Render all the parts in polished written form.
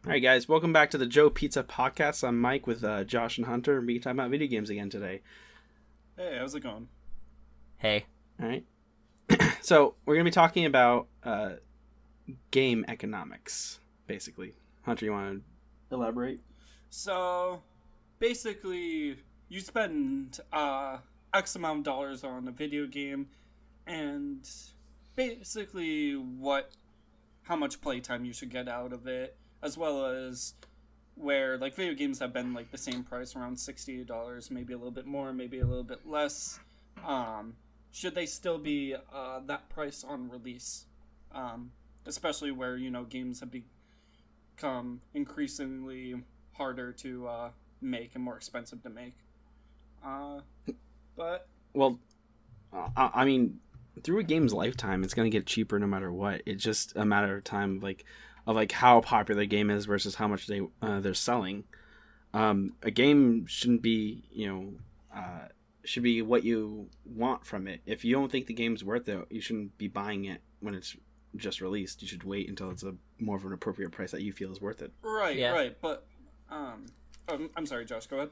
All right, guys, welcome back to the Joe Pizza Podcast. I'm Mike with Josh and Hunter, and we're talking about video games again today. Hey, how's it going? Hey. All right. So we're going to be talking about game economics, basically. Hunter, you want to elaborate? So, basically, you spend X amount of dollars on a video game, and basically how much playtime you should get out of it, as well as where like video games have been like the same price, around $60, maybe a little bit more, maybe a little bit less. Should they still be that price on release? Especially where games have become increasingly harder to make and more expensive to make. But Well, I mean, through a game's lifetime, it's going to get cheaper no matter what. It's just a matter of time, of how popular the game is versus how much they're selling. A game shouldn't be, should be what you want from it. If you don't think the game's worth it, you shouldn't be buying it when it's just released. You should wait until it's a more of an appropriate price that you feel is worth it. right. But I'm sorry, Josh. Go ahead.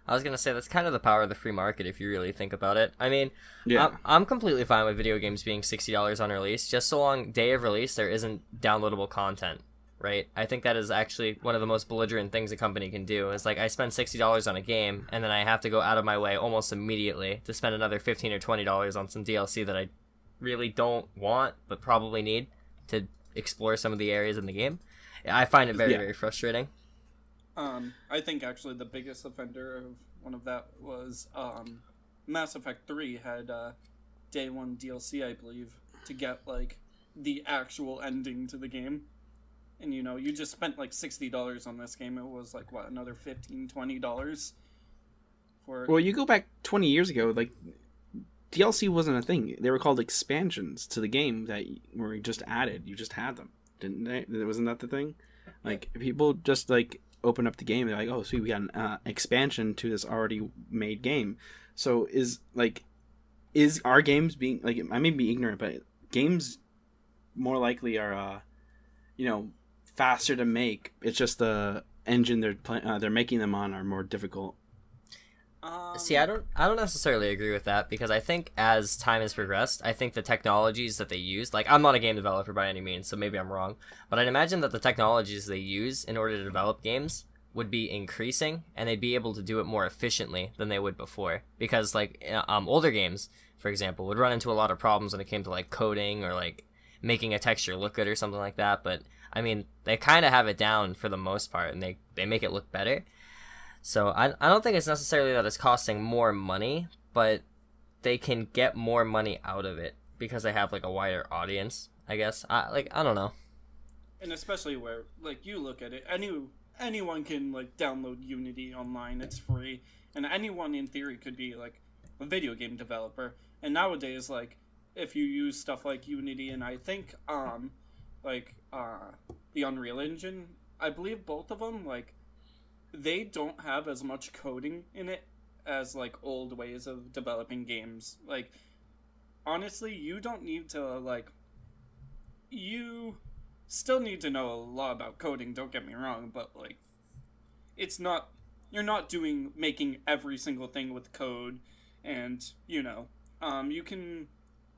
I was going to say that's kind of the power of the free market if you really think about it. I mean, Yeah. I'm completely fine with video games being $60 on release, just so long day of release there isn't downloadable content, right? I think that is actually one of the most belligerent things a company can do. Is like I spend $60 on a game, and then I have to go out of my way almost immediately to spend another $15 or $20 on some DLC that I really don't want, but probably need to explore some of the areas in the game. I find it very, very frustrating. I think actually the biggest offender of one of that was Mass Effect 3 had day one DLC, I believe, to get like the actual ending to the game. And you just spent like $60 on this game. It was like what, another $15-$20 for Well, you go back 20 years ago, like DLC wasn't a thing. They were called expansions to the game that were just added. You just had them, didn't they? Wasn't that the thing? Like people just like open up the game. They're like, oh, sweet, we got an expansion to this already made game. So is our games being like? I may be ignorant, but games more likely are, faster to make. It's just the engine they're making them on are more difficult. See, I don't necessarily agree with that, because I think as time has progressed, I think the technologies that they use, like I'm not a game developer by any means, so maybe I'm wrong, but I'd imagine that the technologies they use in order to develop games would be increasing, and they'd be able to do it more efficiently than they would before. Because like older games, for example, would run into a lot of problems when it came to like coding or like making a texture look good or something like that. But I mean, they kind of have it down for the most part, and they make it look better. So I don't think it's necessarily that it's costing more money, but they can get more money out of it because they have like a wider audience, I guess. I don't know. And especially where like you look at it, anyone can like download Unity online. It's free, and anyone in theory could be like a video game developer. And nowadays, like if you use stuff like Unity and I think the Unreal Engine, I believe both of them like they don't have as much coding in it as like old ways of developing games. Like honestly, you don't need to like you still need to know a lot about coding, don't get me wrong, but like it's not you're not making every single thing with code, and you can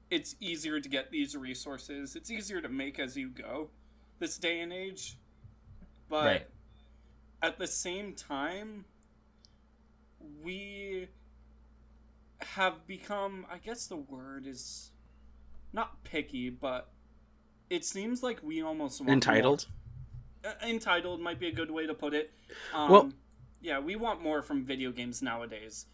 it's easier to get these resources. It's easier to make as you go this day and age. But Right. At the same time, we have become, I guess the word is not picky, but it seems like we almost want Entitled. more. Entitled might be a good way to put it. Well- yeah, we want more from video games nowadays.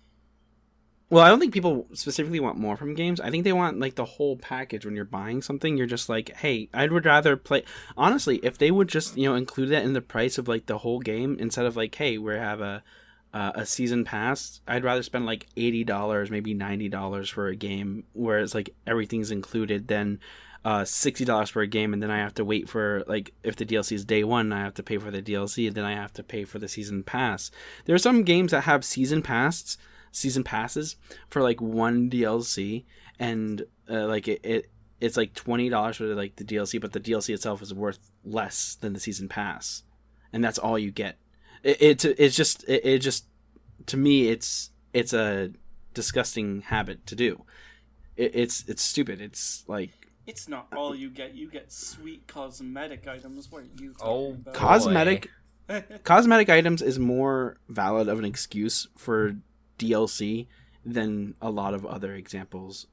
Well, I don't think people specifically want more from games. I think they want like the whole package. When you're buying something, you're just like, hey, I would rather play. Honestly, if they would just include that in the price of like the whole game instead of like, hey, we have a season pass, I'd rather spend like $80, maybe $90 for a game where it's like everything's included than $60 for a game, and then I have to wait for like if the DLC is day one, I have to pay for the DLC, and then I have to pay for the season pass. There are some games that have season passes for like one DLC, and like it's like $20 for like the DLC, but the DLC itself is worth less than the season pass. and that's all you get. It just to me it's a disgusting habit to do. It's stupid. It's like It's not all you get. You get sweet cosmetic items. What are you Oh, talking about? cosmetic items is more valid of an excuse for DLC than a lot of other examples.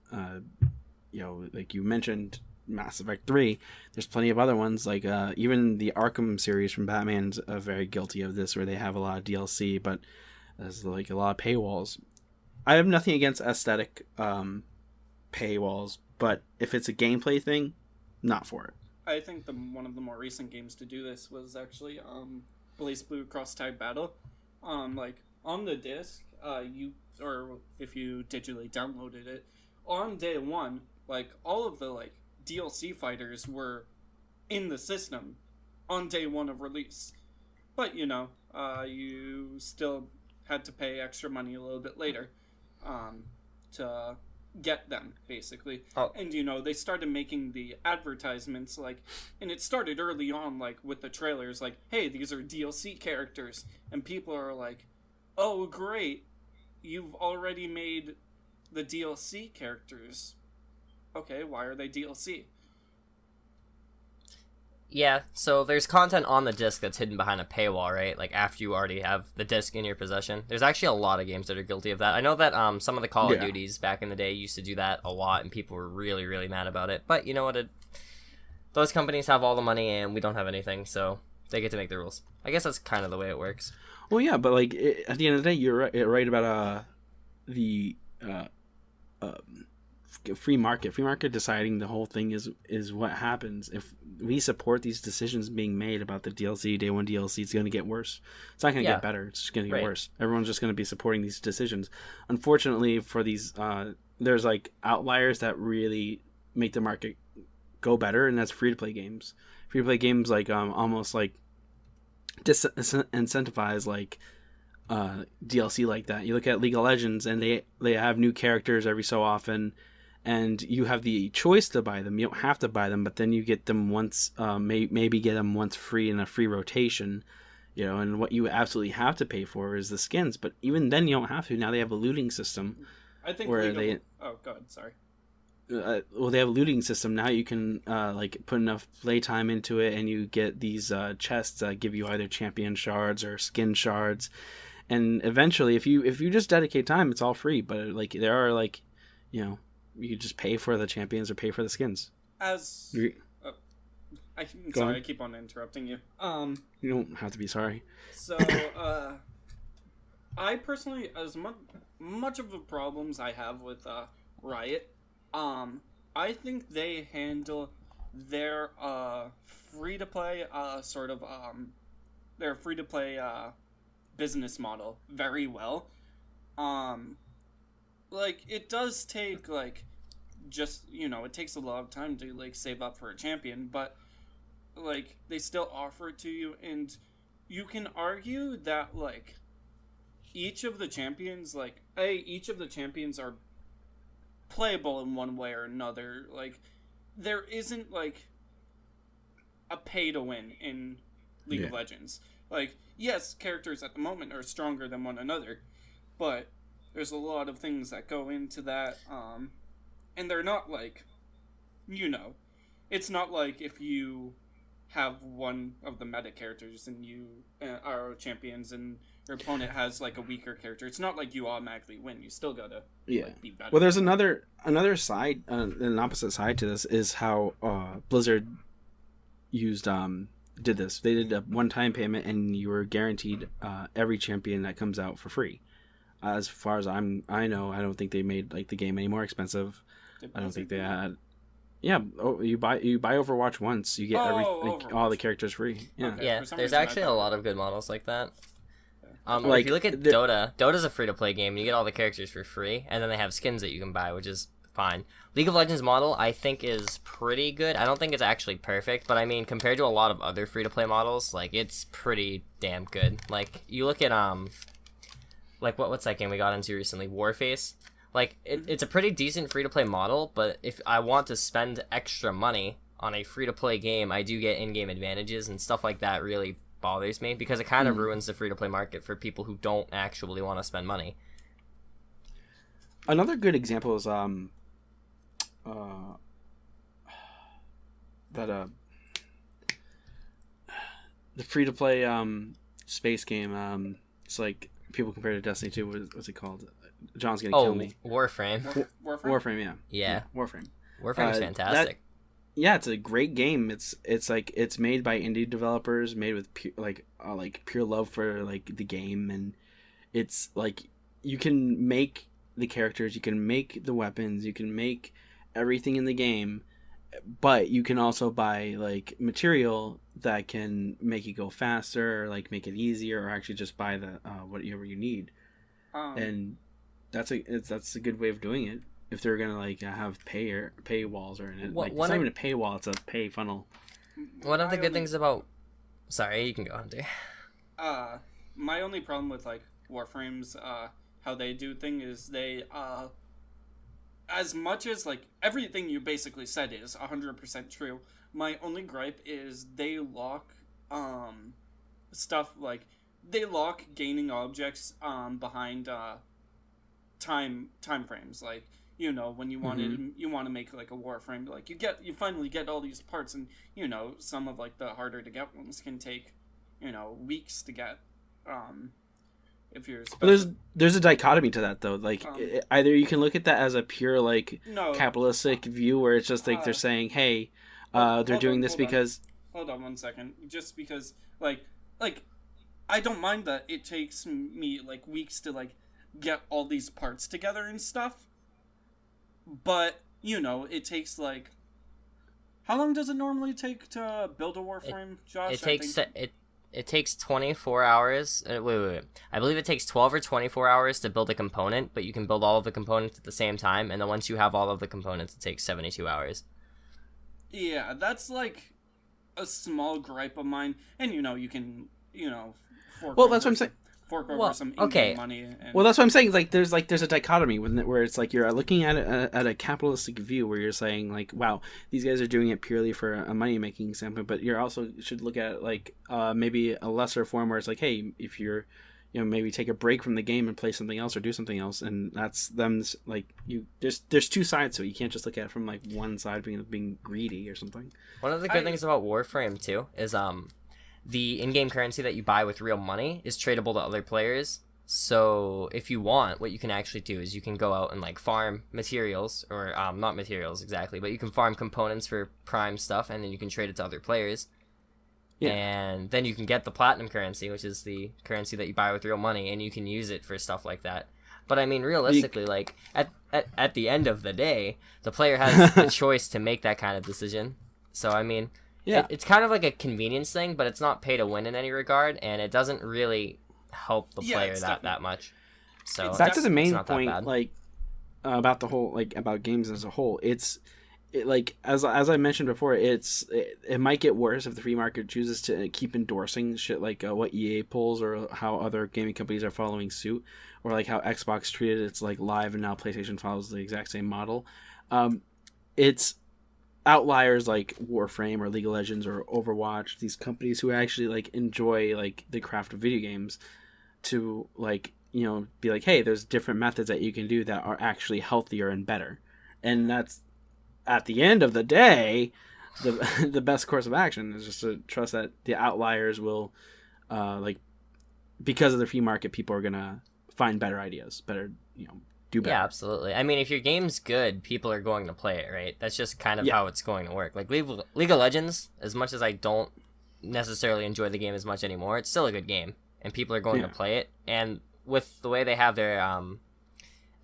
Like you mentioned Mass Effect 3, there's plenty of other ones, like even the Arkham series from Batman's very guilty of this, where they have a lot of DLC, but there's like a lot of paywalls. I have nothing against aesthetic paywalls, but if it's a gameplay thing, not for it. I think one of the more recent games to do this was actually Blaze Blue Cross Tag Battle. Like on the disc, or if you digitally downloaded it, on day one, like all of the like DLC fighters were in the system on day one of release. But you still had to pay extra money a little bit later to get them, basically. Oh. And they started making the advertisements, like, and it started early on, like with the trailers, like, hey, these are DLC characters, and people are like, oh great, you've already made the DLC characters. Okay, why are they DLC? Yeah, so there's content on the disc that's hidden behind a paywall, right? Like after you already have the disc in your possession. There's actually a lot of games that are guilty of that. I know that some of the Call of Duties back in the day used to do that a lot, and people were really, really mad about it. But you know what? Those companies have all the money, and we don't have anything, so they get to make the rules. I guess that's kind of the way it works. Well, yeah, but like at the end of the day, you're right about the free market deciding the whole thing is what happens. If we support these decisions being made about the DLC, day one DLC, it's going to get worse. It's not going to get better. It's just going to get worse. Everyone's just going to be supporting these decisions. Unfortunately for these, there's like outliers that really make the market go better, and that's free-to-play games. Free-to-play games like almost like disincentivize like DLC like that. You look at League of Legends, and they have new characters every so often, and you have the choice to buy them. You don't have to buy them, but then you get them once, maybe get them once free in a free rotation, and what you absolutely have to pay for is the skins. But even then, you don't have to. Now they have a looting system. I think where oh, go ahead, sorry. They have a looting system. Now you can like put enough playtime into it, and you get these chests that give you either champion shards or skin shards. And eventually, if you just dedicate time, it's all free. But like there are like, you just pay for the champions or pay for the skins. I'm sorry, I keep on interrupting you. You don't have to be sorry. So, I personally, as much of the problems I have with Riot, I think they handle their free-to-play their free-to-play business model very well. Like, it does take, like, just, it takes a lot of time to, like, save up for a champion, but, like, they still offer it to you, and you can argue that, like, each of the champions are playable in one way or another. Like, there isn't, like, a pay-to-win in League of Legends. Like, yes, characters at the moment are stronger than one another, but there's a lot of things that go into that, and they're not like, it's not like if you have one of the meta characters and you are champions and your opponent has like a weaker character. It's not like you automatically win. You still gotta be better. Well, there's another side, an opposite side to this is how Blizzard did this. They did a one-time payment, and you were guaranteed every champion that comes out for free. As far as I know, I don't think they made like the game any more expensive. I don't think they had. Yeah, you buy Overwatch once, you get all the characters free. Yeah, Okay. Yeah, there's actually a lot of good models like that. Like, if you look at Dota's a free-to-play game. You get all the characters for free, and then they have skins that you can buy, which is fine. League of Legends model, I think, is pretty good. I don't think it's actually perfect, but I mean, compared to a lot of other free-to-play models, like, it's pretty damn good. Like, you look at, like, what's that game we got into recently? Warface? Like, it's a pretty decent free-to-play model, but if I want to spend extra money on a free-to-play game, I do get in-game advantages, and stuff like that really bothers me because it kind of ruins the free to play market for people who don't actually want to spend money. Another good example is that the free to play space game. It's like people compare it to Destiny 2. What's it called? John's gonna kill me. Warframe. Warframe? Yeah. Yeah. Warframe. Warframe's fantastic. Yeah, it's a great game. It's like it's made by indie developers, made with pure love for like the game, and it's like you can make the characters, you can make the weapons, you can make everything in the game, but you can also buy like material that can make it go faster, or like make it easier, or actually just buy the whatever you need. And that's a good way of doing it. If they're gonna like have paywalls or in it, like it's not even a paywall; it's a pay funnel. One of the good things about, sorry, you can go, Hunter. My only problem with like Warframe's how they do thing is they as much as like everything you basically said is 100% true. My only gripe is they lock stuff like they lock gaining objects behind time frames, like. You know, when you want to make like a Warframe, like you finally get all these parts, and you know some of like the harder to get ones can take, you know, weeks to get. If you're there's a dichotomy to that though. Like either you can look at that as a pure like capitalistic view where it's just like they're saying, hey, they're doing this because. Hold on 1 second. Just because like I don't mind that it takes me like weeks to like get all these parts together and stuff. But, you know, it takes, like... How long does it normally take to build a Warframe, Josh? It takes 24 hours. Wait. I believe it takes 12 or 24 hours to build a component, but you can build all of the components at the same time, and then once you have all of the components, it takes 72 hours. Yeah, that's, like, a small gripe of mine. And, you know, you can, you know... Well, that's what I'm saying. Fork over some in-game money. Well, that's what I'm saying. Like, there's a dichotomy where it's like you're looking at it at a capitalistic view, where you're saying like, wow, these guys are doing it purely for a money making standpoint. But you're also should look at it like maybe a lesser form where it's like, hey, if you're, you know, maybe take a break from the game and play something else or do something else, and that's them. Like you, there's two sides to it. You can't just look at it from like one side being greedy or something. One of the good things about Warframe too is the in-game currency that you buy with real money is tradable to other players. So if you want, what you can actually do is you can go out and like farm materials, or not materials exactly, but you can farm components for Prime stuff, and then you can trade it to other players. Yeah. And then you can get the platinum currency, which is the currency that you buy with real money, and you can use it for stuff like that. But I mean, realistically, like at the end of the day, the player has the choice to make that kind of decision. So I mean. Yeah, it's kind of like a convenience thing, but it's not pay to win in any regard, and it doesn't really help the player that much. So back to the main point, like about the whole about games as a whole. Like as I mentioned before, it might get worse if the free market chooses to keep endorsing shit like what EA pulls, or how other gaming companies are following suit, or like how Xbox treated its like Live, and now PlayStation follows the exact same model. It's outliers like Warframe or League of Legends or Overwatch, these companies who actually like enjoy like the craft of video games, to like, you know, be like, hey, there's different methods that you can do that are actually healthier and better. And that's at the end of the day the best course of action is just to trust that the outliers will like, because of the free market, people are gonna find better ideas, better, you know, do better. Yeah, absolutely. I mean, if your game's good, people are going to play it, right? That's just kind of how it's going to work. Like League of Legends, as much as I don't necessarily enjoy the game as much anymore, it's still a good game, and people are going to play it. And with the way they have their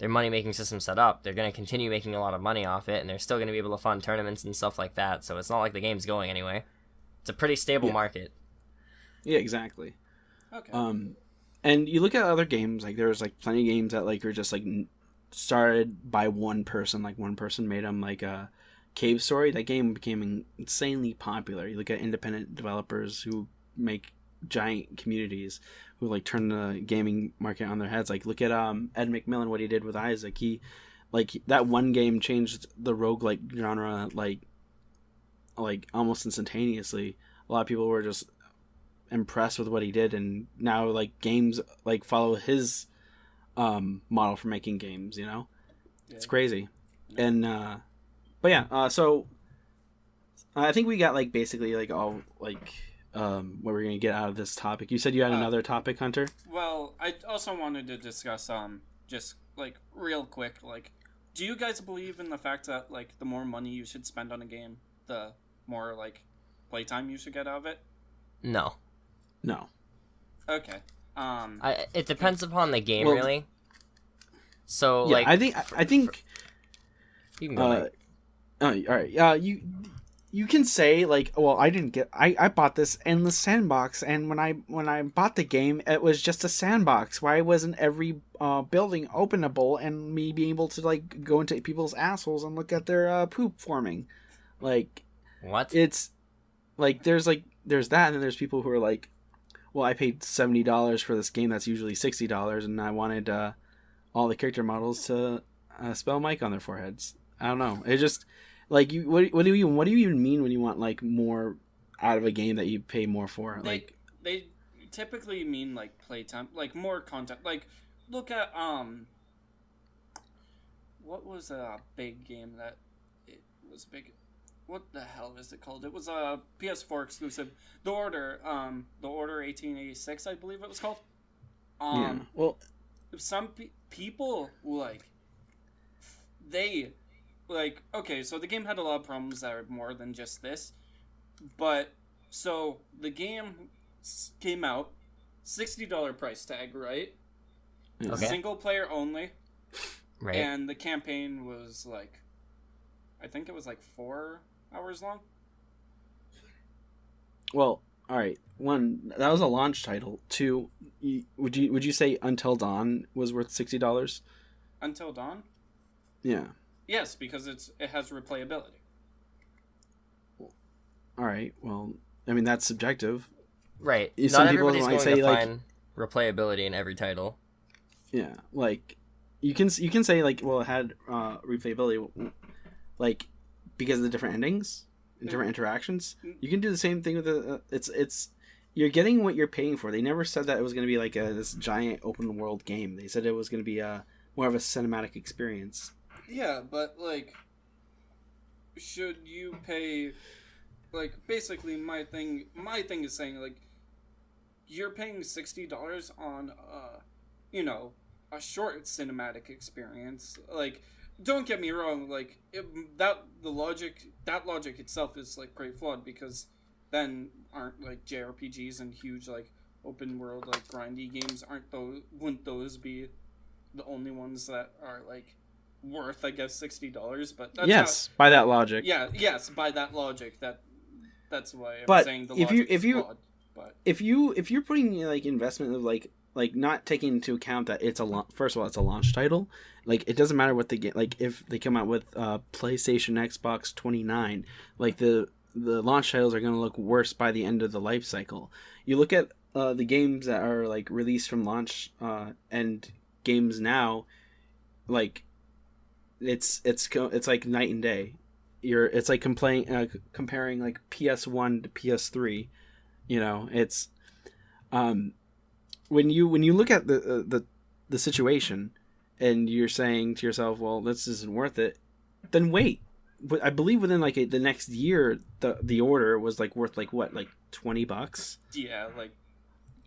money making system set up, they're going to continue making a lot of money off it, and they're still going to be able to fund tournaments and stuff like that. So it's not like the game's going anywhere. It's a pretty stable market. Yeah, exactly. Okay. And you look at other games, like there's like plenty of games that like are just like started by one person, like one person made them, like a Cave Story. That game became insanely popular. You look at independent developers who make giant communities, who like turn the gaming market on their heads. Like look at Ed McMillan, what he did with Isaac. He like that one game changed the roguelike genre like almost instantaneously. A lot of people were just impressed with what he did, and now like games like follow his model for making games. You know, it's crazy. And but yeah, so I think we got like basically like all like what we're gonna get out of this topic. You said you had another topic, Hunter. Well, I also wanted to discuss just like real quick, like, do you guys believe in the fact that like the more money you should spend on a game, the more like playtime you should get out of it? No. No. Okay. It depends upon the game, really. So yeah, like I think you can go. Mike. All right. You can say like, well, I bought this endless sandbox, and when I bought the game, it was just a sandbox. Why wasn't every building openable and me being able to like go into people's assholes and look at their poop forming? Like, what? It's like there's that, and then there's people who are like, well, I paid $70 for this game that's usually $60, and I wanted all the character models to spell Mike on their foreheads. I don't know. It just like you. What do you even mean when you want like more out of a game that you pay more for? They typically mean like playtime, like more content. Like look at what was a big game that it was big? What the hell is it called? It was a PS4 exclusive. The Order 1886, I believe it was called. Yeah. Well, some people like they. Like, okay, so the game had a lot of problems that are more than just this. But, so, the game came out, $60 price tag, right? Okay. Single player only. Right. And the campaign was, like, I think it was, like, 4 hours long. Well, alright. 1, that was a launch title. 2, would you say Until Dawn was worth $60? Until Dawn? Yeah. Yes, because it has replayability. All right. Well, I mean that's subjective. Right. Some Not people everybody's might going say to like find replayability in every title. Yeah, like you can say like, well, it had replayability, like because of the different endings and different interactions. You can do the same thing with the. It's you're getting what you're paying for. They never said that it was going to be like this giant open world game. They said it was going to be more of a cinematic experience. Yeah, but, like, should you pay, like, basically my thing is saying, like, you're paying $60 on, you know, a short cinematic experience. Like, don't get me wrong, like, that logic itself is, like, pretty flawed, because then aren't, like, JRPGs and huge, like, open world, like, grindy games, wouldn't those be the only ones that are, like, worth, I guess, $60, but that's yes, by that logic. Yeah, yes, by that logic, that's why I'm but saying the if logic if you is flawed. But if you're putting like investment of like not taking into account that it's first of all it's a launch title, like it doesn't matter what they get. Like if they come out with PlayStation, Xbox 29, like the launch titles are going to look worse by the end of the life cycle. You look at the games that are like released from launch and games now, like. It's like night and day. It's like comparing like PS1 to PS3. You know, it's when you look at the situation and you're saying to yourself, well, this isn't worth it, then wait. But I believe within like the next year, the order was like worth like what, like $20. yeah, like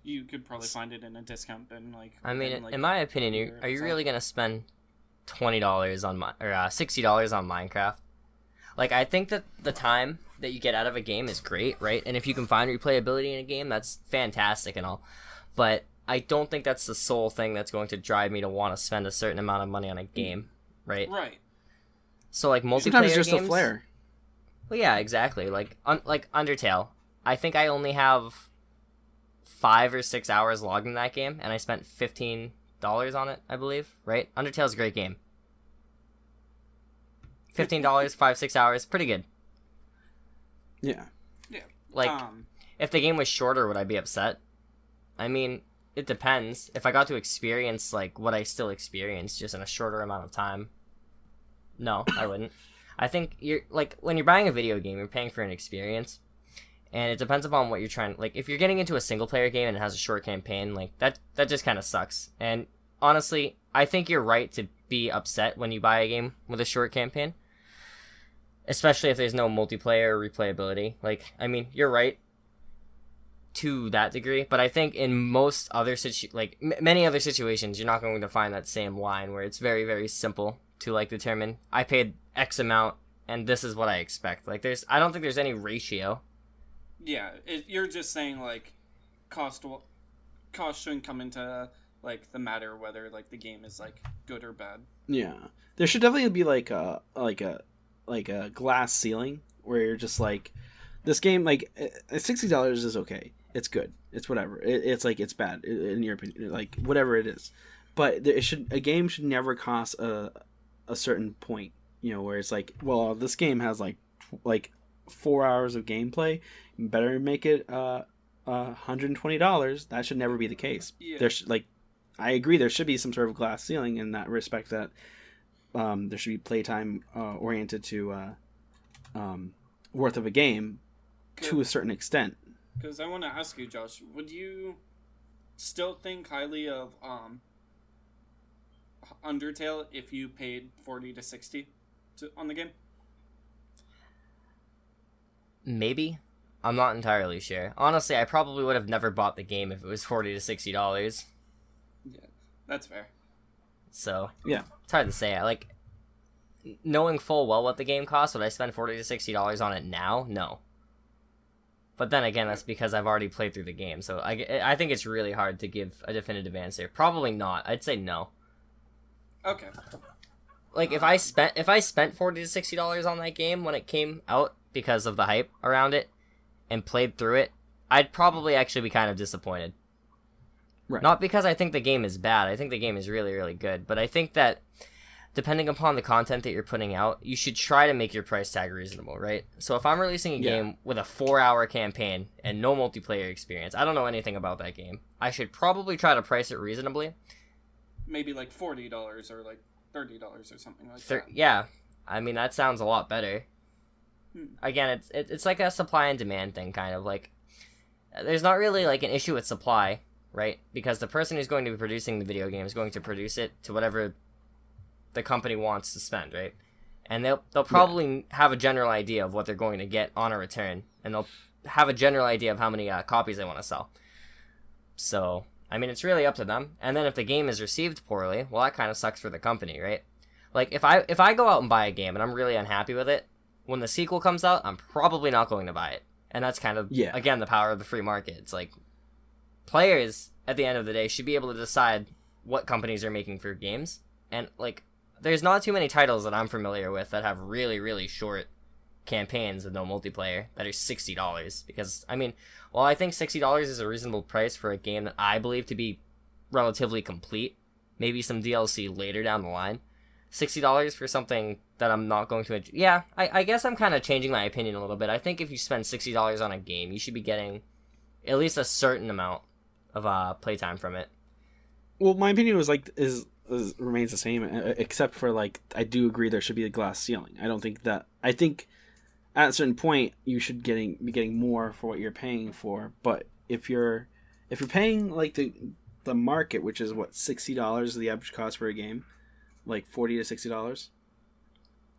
you could probably find it in a discount bin. Like, I mean, like, in my opinion, are you really gonna spend $20 on $60 on Minecraft? Like, I think that the time that you get out of a game is great, right? And if you can find replayability in a game, that's fantastic and all. But I don't think that's the sole thing that's going to drive me to want to spend a certain amount of money on a game, right? Right. So like multiplayer sometimes just games, a flair. Well, yeah, exactly. Like like Undertale. I think I only have 5 or 6 hours logged in that game, and I spent $15 on it, I believe, right? Undertale's a great game. $15, 5-6 hours, pretty good. Yeah. Yeah. Like, if the game was shorter, would I be upset? I mean, it depends. If I got to experience like what I still experienced just in a shorter amount of time, no, I wouldn't. I think you're like when you're buying a video game, you're paying for an experience, And it depends upon what you're trying. Like, if you're getting into a single player game and it has a short campaign, like that just kind of sucks. And honestly, I think you're right to be upset when you buy a game with a short campaign, especially if there's no multiplayer or replayability. Like, I mean, you're right to that degree, but I think in most other many other situations, you're not going to find that same line where it's very, very simple to like determine I paid X amount and this is what I expect. Like, I don't think there's any ratio. Yeah, you're just saying like cost shouldn't come into like the matter whether like the game is like good or bad. Yeah, there should definitely be like a glass ceiling where you're just like, this game, like $60 is okay, it's good, it's whatever, it's like it's bad in your opinion, like whatever it is, but a game should never cost a certain point, you know, where it's like, well, this game has like 4 hours of gameplay, you better make it $120. That should never be the case. Yeah. I agree, there should be some sort of glass ceiling in that respect, that there should be playtime oriented to worth of a game to a certain extent. Because I want to ask you, Josh, would you still think highly of Undertale if you paid $40 to $60 on the game? Maybe. I'm not entirely sure. Honestly, I probably would have never bought the game if it was $40 to $60. Yeah, that's fair. So, yeah, it's hard to say. Like, knowing full well what the game costs, would I spend $40 to $60 on it now? No. But then again, that's because I've already played through the game, so I think it's really hard to give a definitive answer. Probably not. I'd say no. Okay. Like, if I spent $40 to $60 on that game when it came out because of the hype around it and played through it, I'd probably actually be kind of disappointed. Right. Not because I think the game is bad. I think the game is really, really good. But I think that depending upon the content that you're putting out, you should try to make your price tag reasonable, right? So if I'm releasing a game with a 4-hour campaign and no multiplayer experience, I don't know anything about that game, I should probably try to price it reasonably. Maybe like $40 or like $30 or something like that. Yeah, I mean, that sounds a lot better. Again, it's like a supply and demand thing, kind of. Like, there's not really like an issue with supply, right? Because the person who's going to be producing the video game is going to produce it to whatever the company wants to spend, right? And they'll probably have a general idea of what they're going to get on a return, and they'll have a general idea of how many copies they want to sell. So, I mean, it's really up to them. And then if the game is received poorly, well, that kind of sucks for the company, right? Like, if I go out and buy a game and I'm really unhappy with it, when the sequel comes out, I'm probably not going to buy it. And that's kind of, again, the power of the free market. It's like, players, at the end of the day, should be able to decide what companies are making for games. And, like, there's not too many titles that I'm familiar with that have really, really short campaigns with no multiplayer that are $60. Because, I mean, while I think $60 is a reasonable price for a game that I believe to be relatively complete, maybe some DLC later down the line, $60 for something that I'm not going to... Yeah, I guess I'm kind of changing my opinion a little bit. I think if you spend $60 on a game, you should be getting at least a certain amount of playtime from it. Well, my opinion was like remains the same, except for like I do agree there should be a glass ceiling. I think at a certain point you should be getting more for what you're paying for. But if you're paying like the market, which is what, $60 is the average cost for a game, like $40 to $60.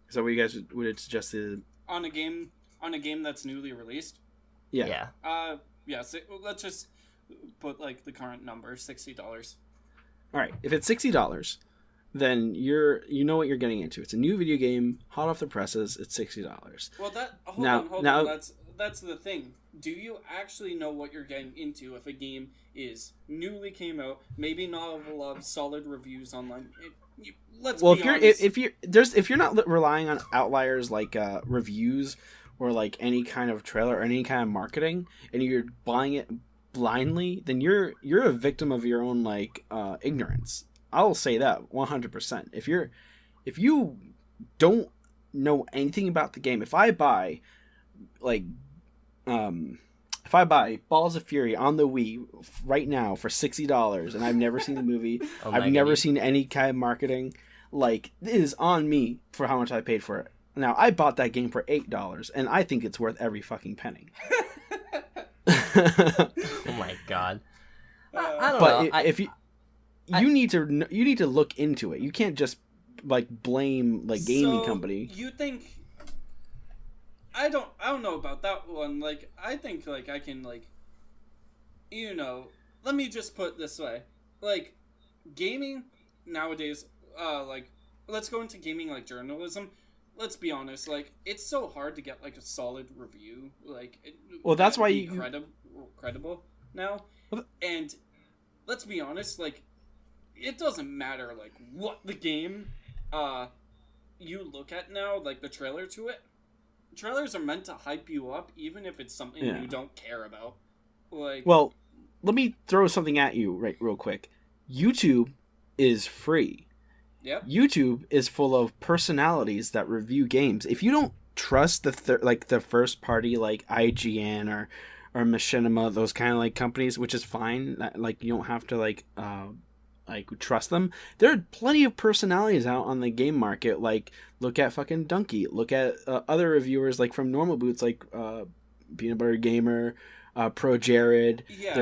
Is that what you guys would suggest? On a game that's newly released? Yeah. Yeah. So let's just put like the current number, $60. All right. If it's $60, then you know what you're getting into. It's a new video game, hot off the presses. It's $60. Well, hold on. That's the thing. Do you actually know what you're getting into if a game is newly came out, maybe not a lot of solid reviews online? Let's be honest. If you're not relying on outliers like reviews or like any kind of trailer or any kind of marketing, and you're buying it blindly, then you're a victim of your own like ignorance. I'll say that 100%. If you don't know anything about the game, if I buy Balls of Fury on the Wii right now for $60 and I've never seen the movie, I've never seen any kind of marketing, like, it is on me for how much I paid for it. Now, I bought that game for $8 and I think it's worth every fucking penny. Oh my god. I don't But know. if you I- need to look into it. You can't just like blame like gaming So, company. you think? I don't know about that one. Like, I think like I can like, let me just put it this way, like, gaming nowadays. Like, let's go into gaming like journalism. Let's be honest. Like, it's so hard to get like a solid review. Like, Well, that's why be you credible now. And let's be honest. Like, it doesn't matter like what the game you look at now, like the trailer to it. Trailers are meant to hype you up, even if it's something Yeah. you don't care about. Like, Well, let me throw something at you right real quick. YouTube is free. yep, YouTube is full of personalities that review games. If you don't trust the first party like IGN or Machinima, those kind of like companies, which is fine. Like you don't have to like trust them. There are plenty of personalities out on the game market. Like look at fucking Donkey. Look at other reviewers like from Normal Boots, like Peanut Butter Gamer, Pro Jared. yeah.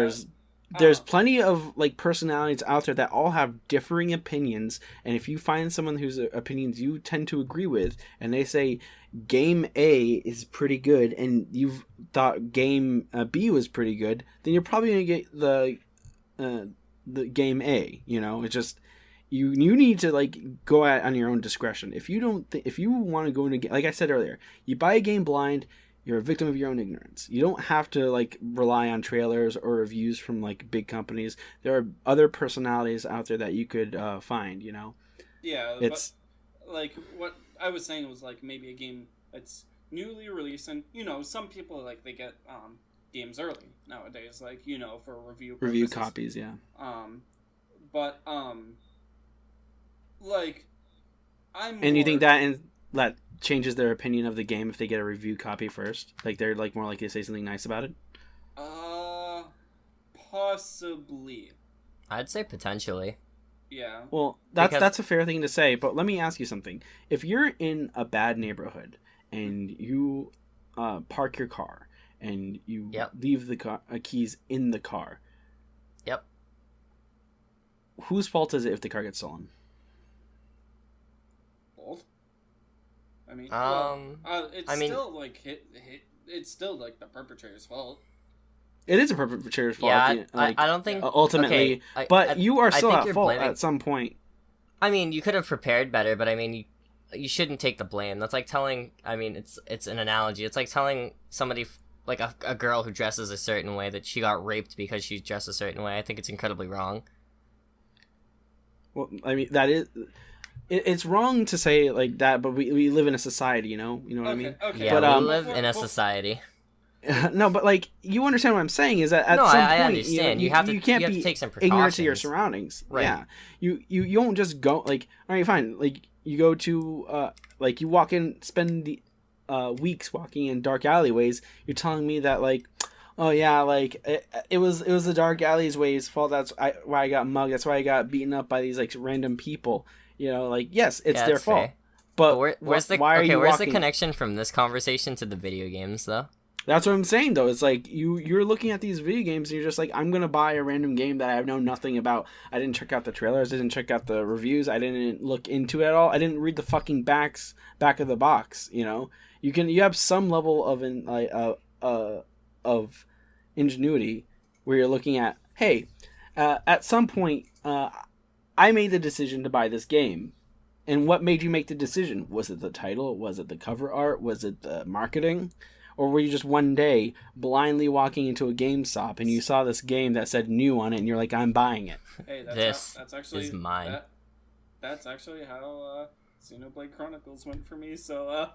There's plenty of like personalities out there that all have differing opinions, and if you find someone whose opinions you tend to agree with, and they say game A is pretty good, and you've thought game B was pretty good, then you're probably gonna get the game A. It's just you need to like go at on your own discretion. If you don't, if you want to go into like I said earlier, you buy a game blind. You're a victim of your own ignorance. You don't have to like rely on trailers or reviews from like big companies. There are other personalities out there that you could find. Yeah, It's but, like, what I was saying was like maybe a game that's newly released, and some people like they get games early nowadays, like for review purposes. copies. Yeah. But like And you think that changes their opinion of the game if they get a review copy first? Like they're like more likely to say something nice about it. Possibly. I'd say potentially. Yeah. Well, that's a fair thing to say, but let me ask you something. If you're in a bad neighborhood and you park your car and you Yep. leave the keys in the car, Yep. whose fault is it if the car gets stolen? Both. I mean, it's I mean- still like it's still like the perpetrator's fault. It is a perpetrator's fault. Yeah, like, I don't think ultimately, okay, but you are still think at you're fault blaming- at some point. I mean, you could have prepared better, but I mean, you shouldn't take the blame. That's like telling. I mean, it's an analogy. It's like telling somebody like a girl who dresses a certain way that she got raped because she dressed a certain way. I think it's incredibly wrong. Well, I mean that is. It's wrong to say like that, but we live in a society, you know what I mean. Okay. Yeah, But, we live in a Before- society. No, but like you understand what I'm saying is that at No, some I point understand. you You have to- can't you have be to take some ignorant to your precautions. surroundings. Right. Yeah, you won't just go like all right, fine. Like you go to like you walk in, spend the weeks walking in dark alleyways. You're telling me that like oh yeah, like it was the dark alleyways' fault. That's why I got mugged. That's why I got beaten up by these like random people. Like yes, it's Yeah, their that's fault. fair. But Where's the why are you where's walking? the connection from this conversation to the video games though? That's what I'm saying though. It's like you're looking at these video games and you're just like, I'm gonna buy a random game that I know nothing about. I didn't check out the trailers, I didn't check out the reviews, I didn't look into it at all. I didn't read the fucking back of the box. You have some level of ingenuity where you're looking at, hey, at some point, I made the decision to buy this game. And what made you make the decision? Was it the title? Was it the cover art? Was it the marketing? Or were you just one day blindly walking into a GameStop and you saw this game that said new on it and you're like, I'm buying it? Hey, that's actually is mine. That's actually how Xenoblade Chronicles went for me. So,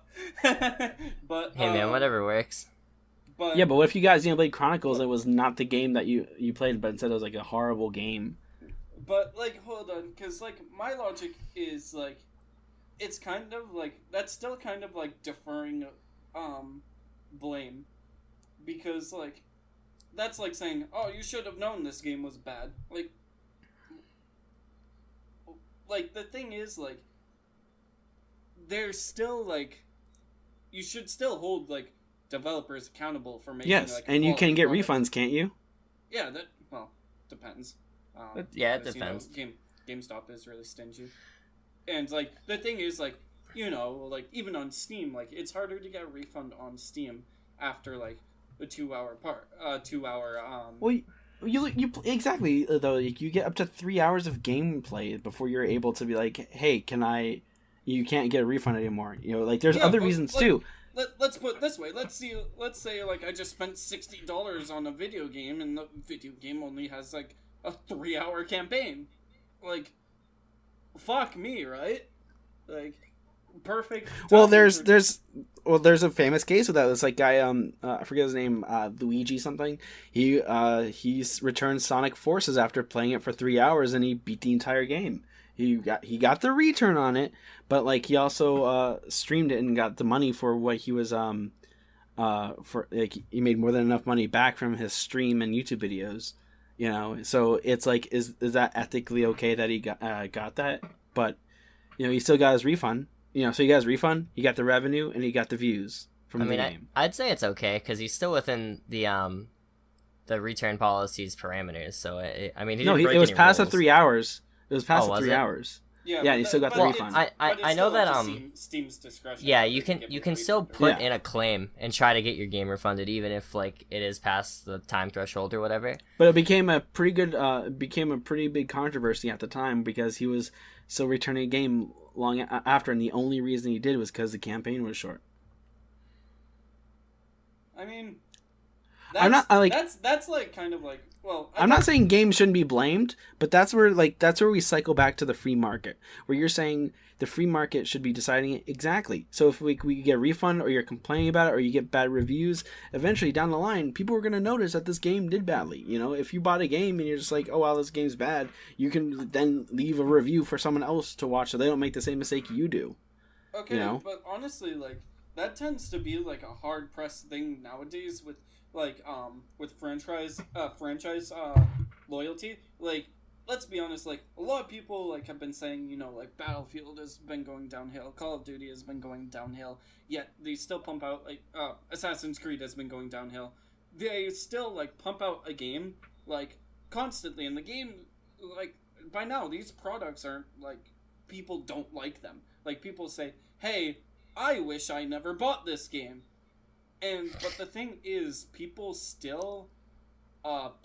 but Hey man, whatever works. But Yeah, but what if you got Xenoblade Chronicles and it was not the game that you played, but instead it was like a horrible game? But like, hold on, because like my logic is like, it's kind of like that's still kind of like deferring, blame, because like, that's like saying, oh, you should have known this game was bad. Like the thing is like, there's still like, you should still hold like developers accountable for making Yes, like a and you can quality get product. refunds, can't you? Yeah, that depends. Yeah, it because, depends. GameStop is really stingy, and like the thing is like like even on Steam, like it's harder to get a refund on Steam after like a 2 hour part, 2 hour. Well, you exactly though. Like, you get up to 3 hours of gameplay before you're able to be like, hey, can I? You can't get a refund anymore. Like there's Yeah, other but, reasons like, too. Let's put it this way. Let's say like I just spent $60 on a video game, and the video game only has like a 3 hour campaign. Like, fuck me, right? Like, perfect. Well, timing for- there's a famous case of that. This like guy, I forget his name, Luigi something. He's returned Sonic Forces after playing it for 3 hours, and he beat the entire game. He got the return on it, but like he also streamed it and got the money for what he was for like he made more than enough money back from his stream and YouTube videos. So it's like is that ethically okay that he got that? But he still got his refund. So he got his refund, he got the revenue, and he got the views from the game. I'd say it's okay because he's still within the return policy's parameters. So he It was past the 3 hours. It was past the was 3 it? hours. Yeah, Yeah, and he still got the refund. I know that Steam's discretion. yeah, whether you to can give you a can still refund or put not. in a claim and try to get your game refunded even if like it is past the time threshold or whatever. But it became a pretty big controversy at the time because he was still returning a game long after, and the only reason he did was because the campaign was short. I mean, that's like kind of like I'm not saying games shouldn't be blamed, but that's where we cycle back to the free market, where you're saying the free market should be deciding it exactly. So if we get a refund, or you're complaining about it, or you get bad reviews, eventually down the line, people are going to notice that this game did badly. If you bought a game and you're just like, oh wow, this game's bad, you can then leave a review for someone else to watch so they don't make the same mistake you do. Okay, but honestly, like that tends to be like a hard pressed thing nowadays with franchise loyalty. Like, let's be honest, like a lot of people like have been saying, like Battlefield has been going downhill, Call of Duty has been going downhill, yet they still pump out like Assassin's Creed has been going downhill. They still like pump out a game like constantly, and the game like by now these products aren't like people don't like them. Like people say, "Hey, I wish I never bought this game." But the thing is, people still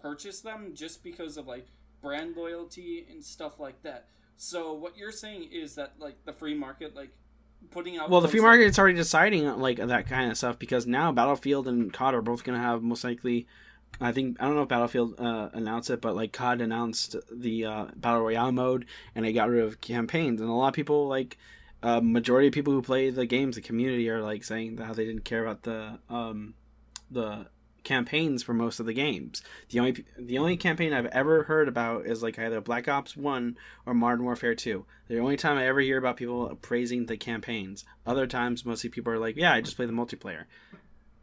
purchase them just because of like brand loyalty and stuff like that. So what you're saying is that like the free market, like putting out the free market's already deciding like that kind of stuff, because now Battlefield and COD are both going to have most likely. I don't know if Battlefield announced it, but like COD announced the Battle Royale mode, and they got rid of campaigns, and a lot of people like. Majority of people who play the games, the community, are like saying how they didn't care about the campaigns for most of the games. The only campaign I've ever heard about is like either Black Ops 1 or Modern Warfare 2. The only time I ever hear about people praising the campaigns. Other times, mostly people are like, "Yeah, I just play the multiplayer,"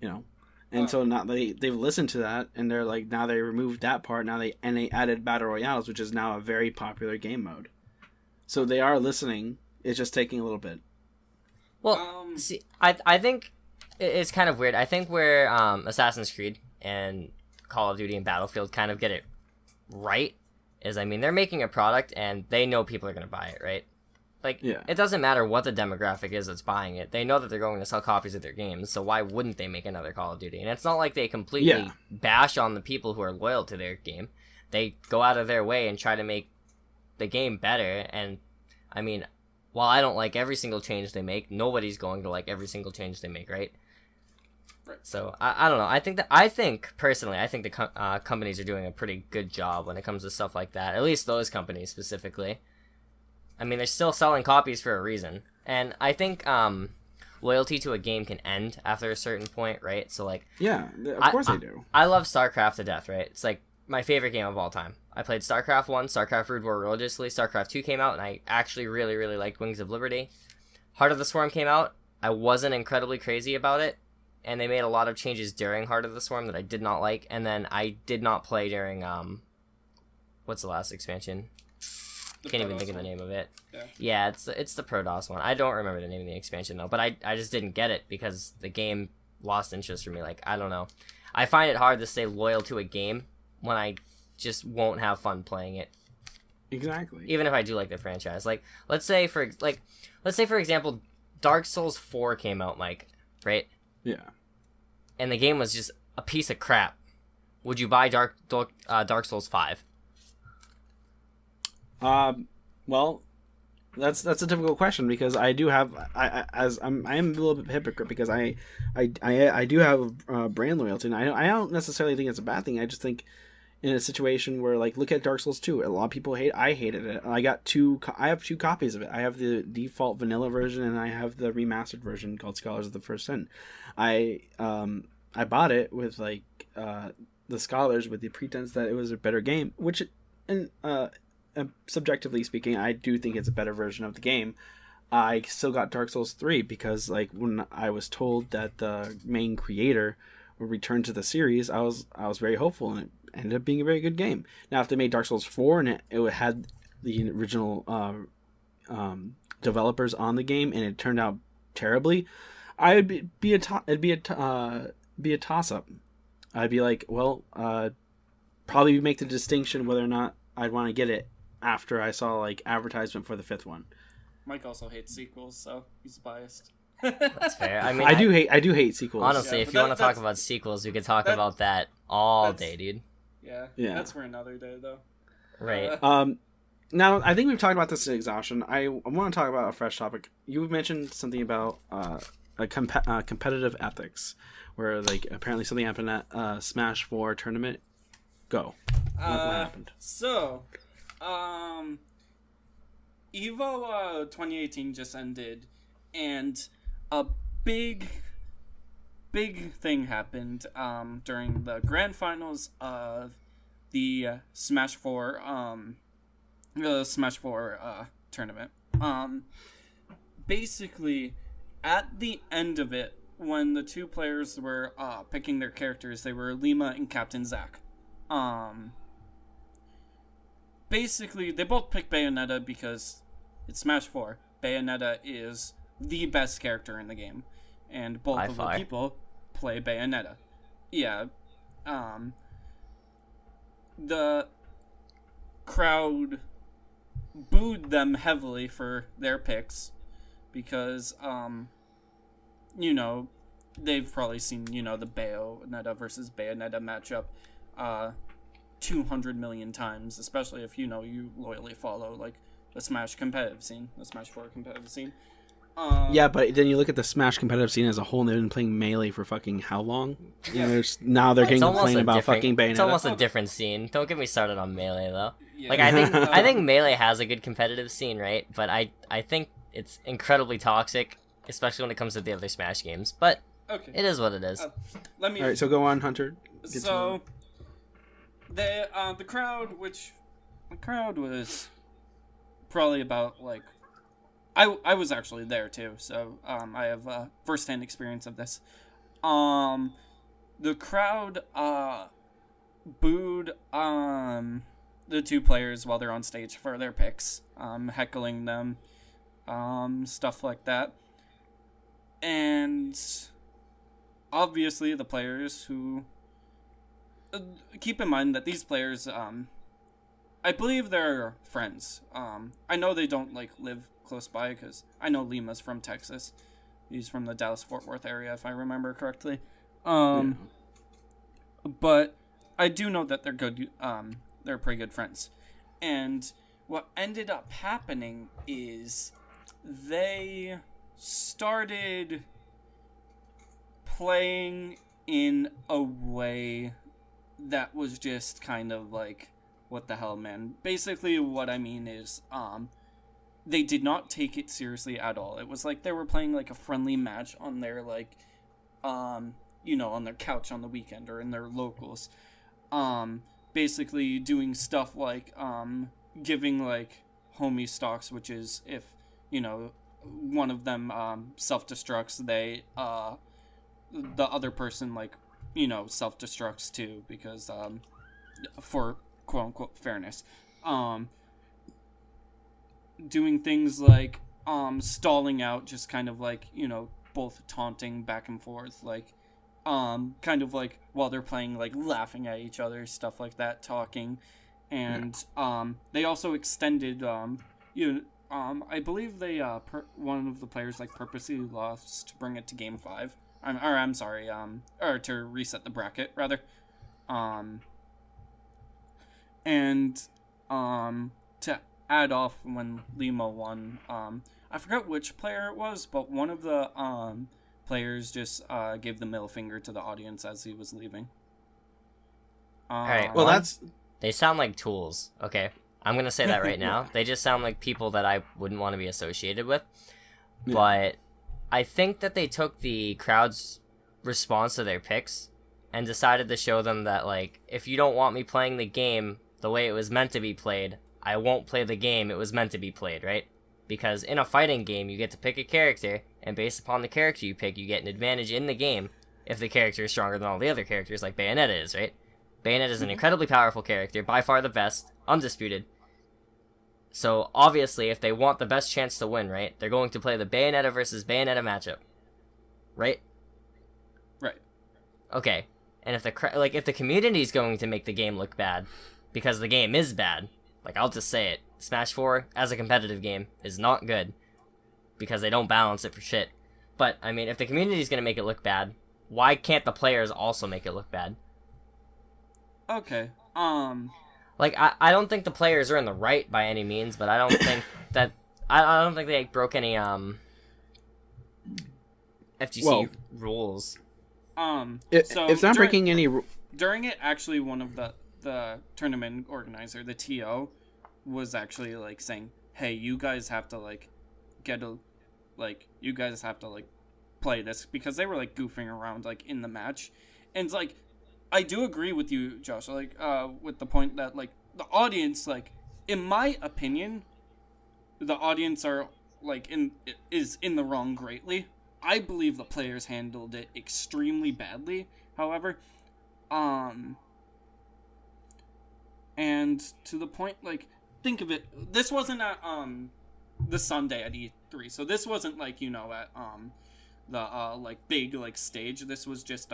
And so now they've listened to that, and they're like, now they removed that part. Now they added Battle Royales, which is now a very popular game mode. So they are listening. It's just taking a little bit. Well, see, I think it's kind of weird. I think where Assassin's Creed and Call of Duty and Battlefield kind of get it right is, they're making a product and they know people are going to buy it, right? Like, yeah. It doesn't matter what the demographic is that's buying it. They know that they're going to sell copies of their games, so why wouldn't they make another Call of Duty? And it's not like they completely bash on the people who are loyal to their game. They go out of their way and try to make the game better, and, while I don't like every single change they make, nobody's going to like every single change they make, right? Right. So I don't know. I think personally, the companies are doing a pretty good job when it comes to stuff like that. At least those companies specifically. They're still selling copies for a reason, and I think loyalty to a game can end after a certain point, right? So like, of course they do. I love StarCraft to death, right? It's like my favorite game of all time. I played StarCraft 1, StarCraft Brood War religiously. StarCraft 2 came out, and I actually really, really liked Wings of Liberty. Heart of the Swarm came out. I wasn't incredibly crazy about it, and they made a lot of changes during Heart of the Swarm that I did not like, and then I did not play during, what's the last expansion? Can't even think of the name of it. Yeah, it's the Protoss one. I don't remember the name of the expansion, though, but I just didn't get it because the game lost interest for me. Like, I don't know. I find it hard to stay loyal to a game when I just won't have fun playing it. Exactly. Even if I do like the franchise. Like, let's say for example, Dark Souls 4 came out, Mike, right? Yeah. And the game was just a piece of crap. Would you buy Dark Souls 5? Well, that's a difficult question because I do have I am a little bit hypocrite because I do have brand loyalty, and I don't necessarily think it's a bad thing. I just think in a situation where, like, look at Dark Souls 2. A lot of people I hated it. I have two copies of it. I have the default vanilla version and I have the remastered version called Scholars of the First Sin. I bought it with like the Scholars with the pretense that it was a better game, which subjectively speaking, I do think it's a better version of the game. I still got Dark Souls 3 because, like, when I was told that the main creator would return to the series, I was very hopeful, and it ended up being a very good game. Now, if they made Dark Souls 4 and it had the original developers on the game and it turned out terribly, it'd be a toss up. I'd be like, well, probably make the distinction whether or not I'd want to get it after I saw, like, advertisement for the 5th one. Mike also hates sequels, so he's biased. That's fair. I mean, I do hate sequels. Honestly, Yeah, if you want to talk about sequels, we could talk about that all day, dude. Yeah, that's for another day, though. Right. Now, I think we've talked about this in exhaustion. I want to talk about a fresh topic. You mentioned something about competitive ethics, where, like, apparently something happened at Smash 4 tournament. Go. What happened? So, EVO 2018 just ended, and a big thing happened during the grand finals of the Smash 4 tournament. Basically, at the end of it, when the two players were picking their characters, they were Lima and Captain Zack. Basically, they both picked Bayonetta because it's Smash 4. Bayonetta is the best character in the game, and both of the people play Bayonetta. Yeah. The crowd booed them heavily for their picks because, they've probably seen, the Bayonetta versus Bayonetta matchup 200 million times, especially if, you loyally follow, like, the Smash competitive scene, the Smash 4 competitive scene. Yeah, but then you look at the Smash competitive scene as a whole, and they've been playing Melee for fucking how long? Yeah. Now they're getting complained about fucking Bayonetta. It's almost a different scene. Don't get me started on Melee, though. Yeah. Like, I think Melee has a good competitive scene, right? But I think it's incredibly toxic, especially when it comes to the other Smash games. But okay. It is what it is. All right, so go on, Hunter. The crowd was probably about, like, I was actually there too, so I have first-hand experience of this. The crowd booed the two players while they're on stage for their picks, heckling them, stuff like that. And obviously the players who... keep in mind that these players, I believe they're friends. I know they don't, like, live close by, because I know Lima's from Texas. He's from the Dallas-Fort Worth area, if I remember correctly. But I do know that they're good, they're pretty good friends. And what ended up happening is they started playing in a way that was just kind of like, what the hell, man. Basically, what I mean is, they did not take it seriously at all. It was like they were playing, like, a friendly match on their, like, on their couch on the weekend or in their locals. Basically doing stuff like, giving, like, homie stocks, which is if, one of them, self-destructs, they, the other person, like, self-destructs too, because, for quote-unquote fairness. Doing things like, stalling out, just kind of like, both taunting back and forth, like, kind of like while they're playing, like laughing at each other, stuff like that, talking, and they also extended I believe they one of the players like purposely lost to bring it to game 5. I'm sorry, or to reset the bracket rather, and to add off when Limo won, I forgot which player it was, but one of the players just gave the middle finger to the audience as he was leaving. All right. Well, that's They sound like tools. Okay, I'm gonna say that right now. They just sound like people that I wouldn't want to be associated with. Yeah. But I think that they took the crowd's response to their picks and decided to show them that, like, if you don't want me playing the game the way it was meant to be played, I won't play the game it was meant to be played, right? Because in a fighting game, you get to pick a character, and based upon the character you pick, you get an advantage in the game if the character is stronger than all the other characters, like Bayonetta is, right? Bayonetta is an incredibly powerful character, by far the best, undisputed. So, obviously, if they want the best chance to win, right, they're going to play the Bayonetta versus Bayonetta matchup. Right? Right. Okay. And if the community is going to make the game look bad, because the game is bad, like, I'll just say it, Smash 4, as a competitive game, is not good, because they don't balance it for shit. But, I mean, if the community is going to make it look bad, why can't the players also make it look bad? Okay. Like, I don't think the players are in the right by any means, but I don't think that... I don't think they broke any, FGC rules. If So it's not breaking any... during it, actually, one of the tournament organizer, the TO, was actually, like, saying, hey, you guys have to, like, you guys have to, like, play this, because they were, like, goofing around, like, in the match. And it's, like, I do agree with you, Josh, like, with the point that, like, the audience, like, in my opinion, the audience are, like, is in the wrong greatly. I believe the players handled it extremely badly, however. And to the point, like, think of it, this wasn't at, the Sunday at E3, so this wasn't, like, you know, at, the, like, big, like, stage. This was just,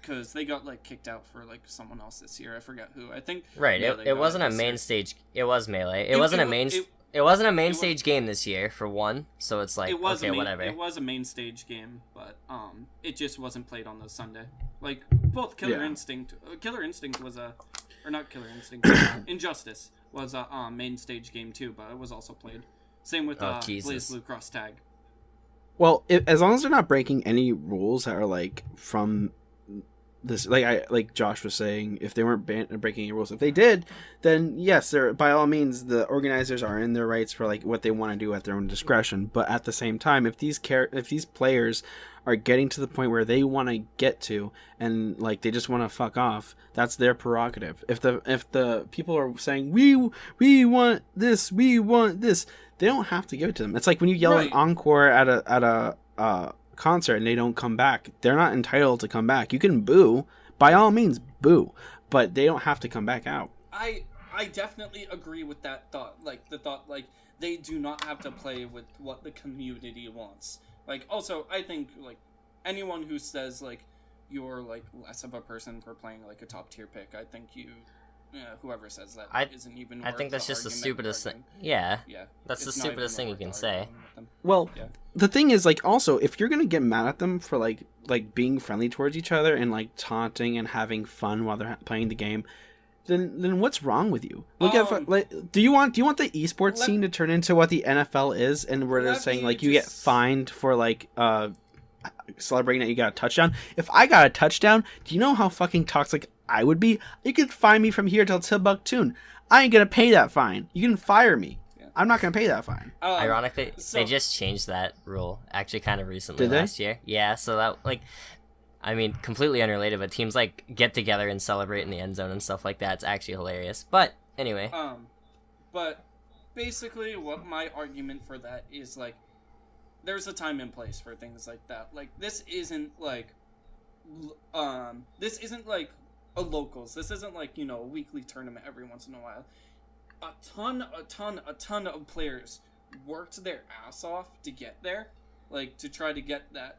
because they got, like, kicked out for, like, someone else this year. I forget who. I think... Right, yeah, it wasn't a main stage... It was Melee. It wasn't a main stage game this year, for one, so it's like, okay, whatever. It was a main stage game, but, it just wasn't played on the Sunday. Like, both Killer Instinct was a... Or not Killer Instinct, Injustice was a, main stage game, too, but it was also played. Same with, Blaze Blue Cross Tag. Well, as long as they're not breaking any rules that are, like, from... this, like Josh was saying, if they weren't breaking any rules, if they did, then yes, they're, by all means, the organizers are in their rights for, like, what they want to do at their own discretion. But at the same time, if these players are getting to the point where they want to get to, and, like, they just want to fuck off, that's their prerogative. If the people are saying we want this, they don't have to give it to them. It's like when you yell an encore at a concert and they don't come back, they're not entitled to come back. You can boo, by all means boo, but they don't have to come back out. I definitely agree with that thought, like the thought, like, they do not have to play with what the community wants. Like, also, I think, like, anyone who says, like, you're, like, less of a person for playing, like, a top tier pick, I think whoever says that isn't even worth I think that's the just the argument stupidest thing. arguing. Yeah, Yeah, that's the it's not stupidest even thing you worth can the say. argument with them. Well, Yeah. the thing is, like, also, if you're gonna get mad at them for like being friendly towards each other and, like, taunting and having fun while they're playing the game, then what's wrong with you? Look at, like, do you want the esports scene to turn into what the NFL is, and where they're saying, like, you get fined for, like, celebrating that you got a touchdown? If I got a touchdown, do you know how fucking toxic I would be? You could fine me from here till Timbuktu. I ain't gonna pay that fine. You can fire me. I'm not gonna pay that fine. Ironically, they just changed that rule actually kind of recently last year. Yeah, so that, like, I mean, completely unrelated, but teams, like, get together and celebrate in the end zone and stuff like that. It's actually hilarious. But anyway, but basically, what my argument for that is, like, there's a time and place for things like that. Like, this isn't like a locals. This isn't like, you know, a weekly tournament every once in a while. A ton of players worked their ass off to get there, like, to try to get that,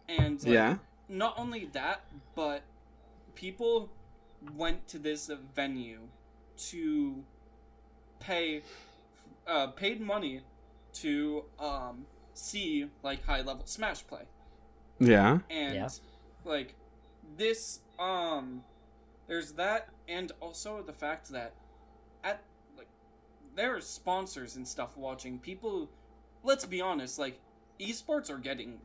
and, like, not only that, but people went to this venue to pay paid money to see like high level Smash play. Yeah. And Yeah. like this there's that, and also the fact that at like there are sponsors and stuff watching. People, let's be honest, like esports are getting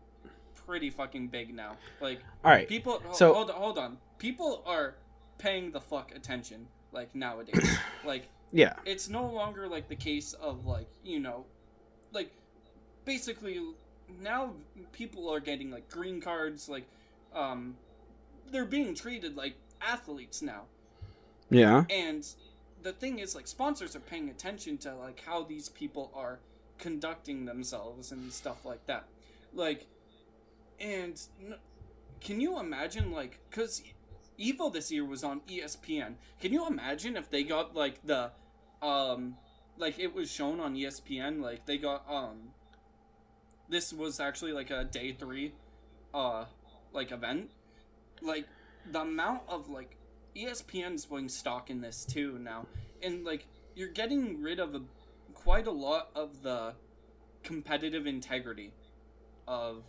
pretty fucking big now. Like All right. people So- hold on. People are paying the fuck attention like nowadays. Like Yeah. it's no longer like the case of like, like basically now people are getting like green cards, like they're being treated like athletes now. Yeah. And the thing is, like, sponsors are paying attention to like how these people are conducting themselves and stuff like that. Like, and can you imagine, like, because Evo this year was on ESPN. Can you imagine if they got like the like it was shown on ESPN, like they got this was actually like a day 3 like event. Like the amount of like ESPN's putting stock in this too now, and like you're getting rid of quite a lot of the competitive integrity of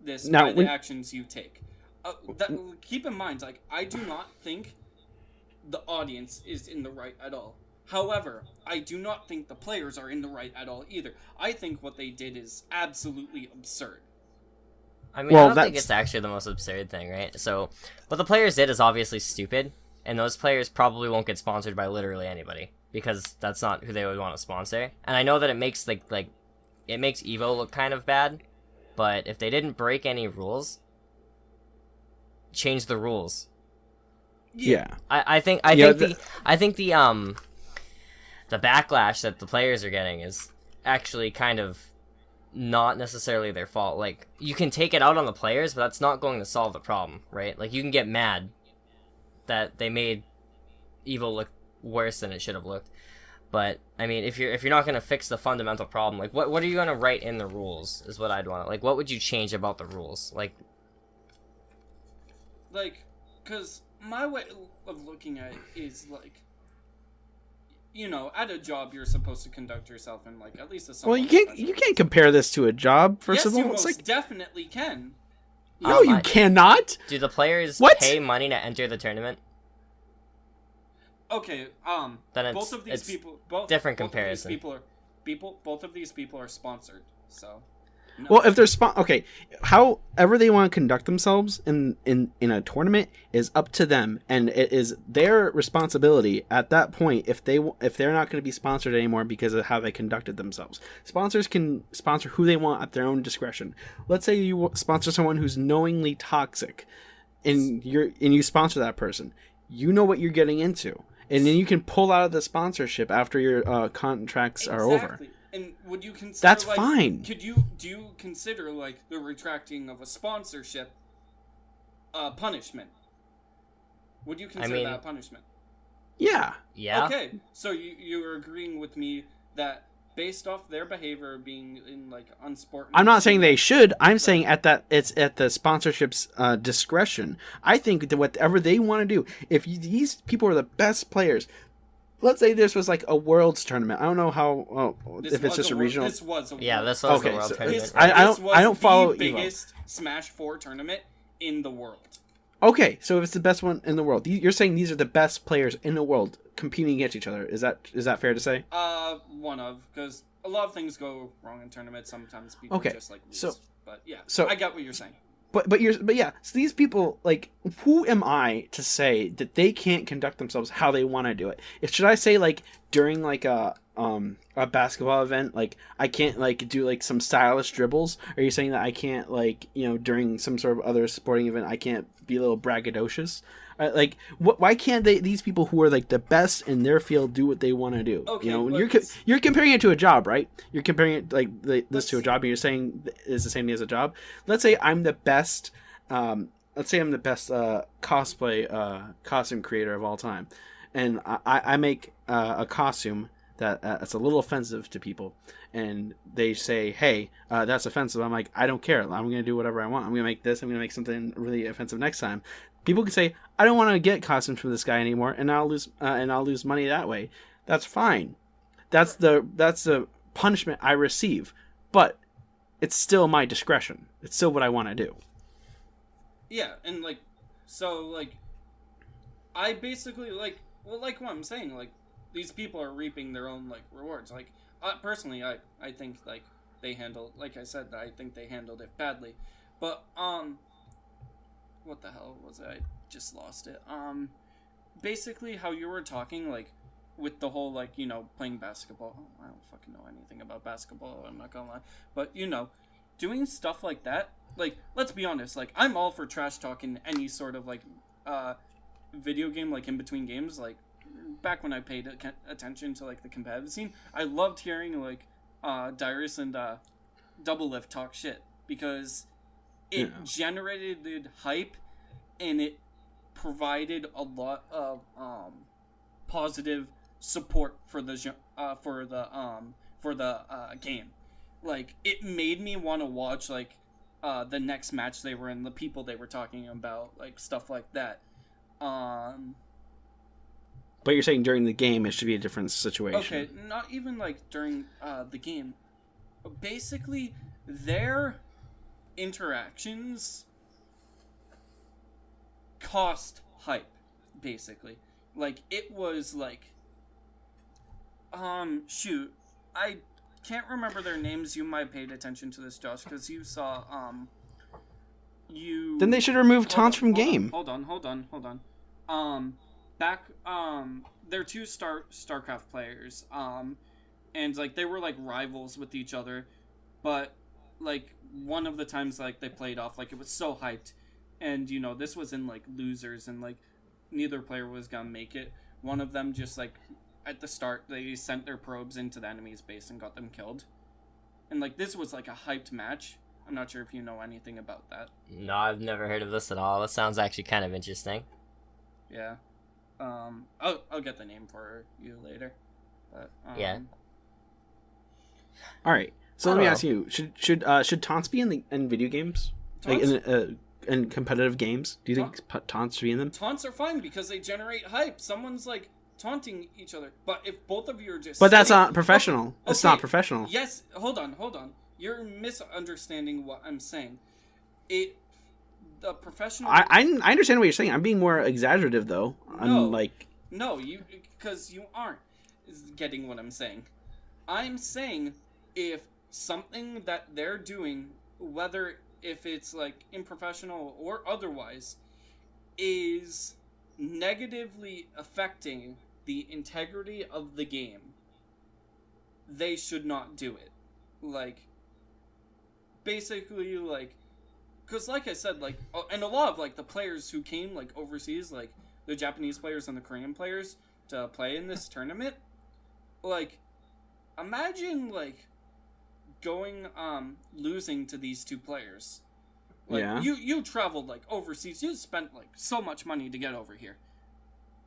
this Now, by when- the actions you take. Keep in mind, like, I do not think the audience is in the right at all. However, I do not think the players are in the right at all either. I think what they did is absolutely absurd. I mean, Well, I don't think that's- it's actually the most absurd thing, right? So, what the players did is obviously stupid, and those players probably won't get sponsored by literally anybody because that's not who they would want to sponsor. And I know that it makes like it makes Evo look kind of bad, but if they didn't break any rules, change the rules. Yeah. I think Yeah, the backlash that the players are getting is actually kind of not necessarily their fault. Like, you can take it out on the players, but that's not going to solve the problem, right? Like, you can get mad that they made Evo look worse than it should have looked. But I mean, if you're not going to fix the fundamental problem, like what are you going to write in the rules is what I'd want. Like, what would you change about the rules? Like, because my way of looking at it is like, at a job you're supposed to conduct yourself in like at least a Well, somewhat you professional- can't compare this to a job. First Yes, of you all, it's most like definitely can. no, you I- cannot. do the players What? pay money to enter the tournament? Okay, Then both of these it's people, both different both comparison. Of these both of these people are sponsored. So, no. Well, if they're okay, however they want to conduct themselves in a tournament is up to them, and it is their responsibility at that point if they're not going to be sponsored anymore because of how they conducted themselves. Sponsors can sponsor who they want at their own discretion. Let's say you sponsor someone who's knowingly toxic, and you sponsor that person. You know what you're getting into, and then you can pull out of the sponsorship after your contracts are over. Exactly. And would you consider That's like, fine. do you consider like the retracting of a sponsorship punishment? Would you consider mean- that punishment? Yeah. Yeah. Okay, so you're agreeing with me that based off their behavior being in like unsporting. I'm not saying they should. I'm saying it's at the sponsorship's discretion. I think that whatever they want to do, these people are the best players. Let's say this was like a world's tournament. I don't know how if it's just a regional. This was a Yeah, world- this was Okay, the world so tournament. This, I this don't- was I don't follow the Evo. biggest Smash 4 tournament in the world. Okay, so if it's the best one in the world, you're saying these are the best players in the world competing against each other. Is that fair to say? One of, because a lot of things go wrong in tournaments. Sometimes people Okay, just like lose. so- But yeah, so- I get what you're saying. But yeah, so these people, like, who am I to say that they can't conduct themselves how they want to do it? Should I say like during like a basketball event, like I can't like do like some stylish dribbles? Are you saying that I can't like during some sort of other sporting event I can't be a little braggadocious? Like why can't these people who are like the best in their field do what they want to do? Okay, when let's- you're comparing it to a job, right? You're comparing it like this to a Let's- job, and you're saying it's the same thing as a job. Let's say I'm the best. Let's say I'm the best cosplay costume creator of all time, and I make a costume that's a little offensive to people, and they say, hey, that's offensive. I'm like, I don't care. I'm going to do whatever I want. I'm going to make this. I'm going to make something really offensive next time. People can say, I don't want to get costumes from this guy anymore, and I'll lose money that way. That's fine. That's the punishment I receive, but it's still my discretion. It's still what I want to do. Yeah, and like, so like, I basically like what I'm saying, like, these people are reaping their own like rewards. Like, personally, I think like they handled, like I said, I think they handled it badly, but what the hell was it? I just lost it. Basically, how you were talking, like, with the whole, like, you know, playing basketball. I don't fucking know anything about basketball, I'm not gonna lie. But, you know, doing stuff like that, like, let's be honest, like, I'm all for trash talking any sort of, like, video game, like, in between games. Like, back when I paid attention to, like, the competitive scene, I loved hearing, like, Dyrus and Double Lift talk shit, because it generated hype, and it provided a lot of positive support for the game. Like, it made me want to watch, like, the next match they were in, the people they were talking about, like, stuff like that. But you're saying during the game it should be a different situation. Okay, not even like during the game. Basically, their interactions cost hype, basically. Like, it was like, shoot, I can't remember their names. You might have paid attention to this, Josh, because you saw, Then they should remove taunts from game. Hold on. Back, they're two StarCraft players, and, like, they were, like, rivals with each other, but, like, one of the times, like, they played off, like, it was so hyped, and, you know, this was in, like, losers, and, like, neither player was gonna make it. One of them just, like, at the start, they sent their probes into the enemy's base and got them killed. And, like, this was, like, a hyped match. I'm not sure if you know anything about that. No, I've never heard of this at all. It sounds actually kind of interesting. Yeah. I'll get the name for you later. But, yeah. All right. So let me ask you: should taunts be in video games, Taunts? like in competitive games? Do you think taunts should be in them? Taunts are fine because they generate hype. Someone's like taunting each other. But if both of you are just But that's not professional. Okay. It's not professional. Yes. Hold on. You're misunderstanding what I'm saying. The professional. I understand what you're saying. I'm being more exaggerative though. No, because you aren't getting what I'm saying. I'm saying if something that they're doing, whether if it's like unprofessional or otherwise, is negatively affecting the integrity of the game, they should not do it. Like, basically, like, because like I said, like, and a lot of, like, the players who came, like, overseas, like, the Japanese players and the Korean players to play in this tournament, like, imagine, like, going, losing to these two players. Like, yeah. You traveled, like, overseas. You spent, like, so much money to get over here.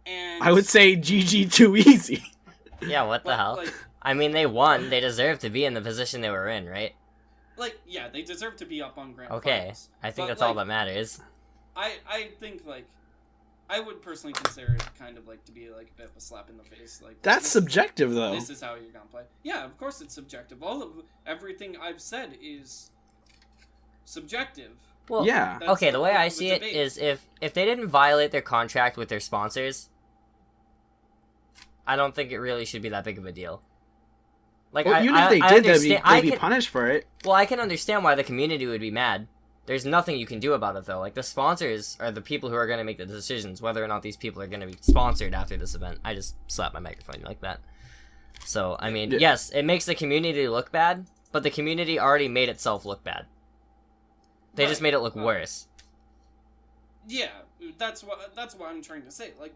And I would say GG too easy. Yeah, what the hell? Like, I mean, they won. They deserve to be in the position they were in, right? Like, yeah, they deserve to be up on grand Okay, finals. I think But, that's like, all that matters. I think, like, I would personally consider it kind of, like, to be, like, a bit of a slap in the face. Like, That's subjective, though. This is how you're gonna play. Yeah, of course it's subjective. Everything I've said is subjective. Well, yeah. That's okay, the way I the see it debate. is if they didn't violate their contract with their sponsors, I don't think it really should be that big of a deal. Like, Well, even if they did, they'd be punished for it. Well, I can understand why the community would be mad. There's nothing you can do about it, though. Like, the sponsors are the people who are going to make the decisions whether or not these people are going to be sponsored after this event. I just slapped my microphone like that. So, I mean, yes, it makes the community look bad, but the community already made itself look bad. They just made it look worse. Yeah, that's what I'm trying to say. Like,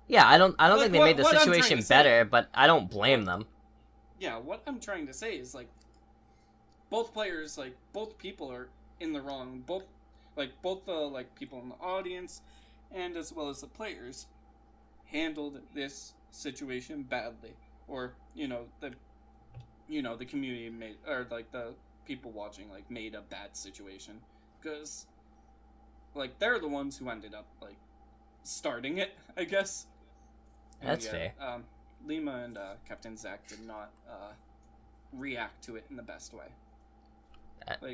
yeah, I don't like, think they made the what I'm trying situation to say- better, but I don't blame them. yeah, what I'm trying to say is, like, both players, like, both people are in the wrong. Both the, like, people in the audience and as well as the players handled this situation badly. or the community made, or like the people watching like made a bad situation, because like they're the ones who ended up like starting it, I guess. That's fair. Lima and Captain Zach did not react to it in the best way.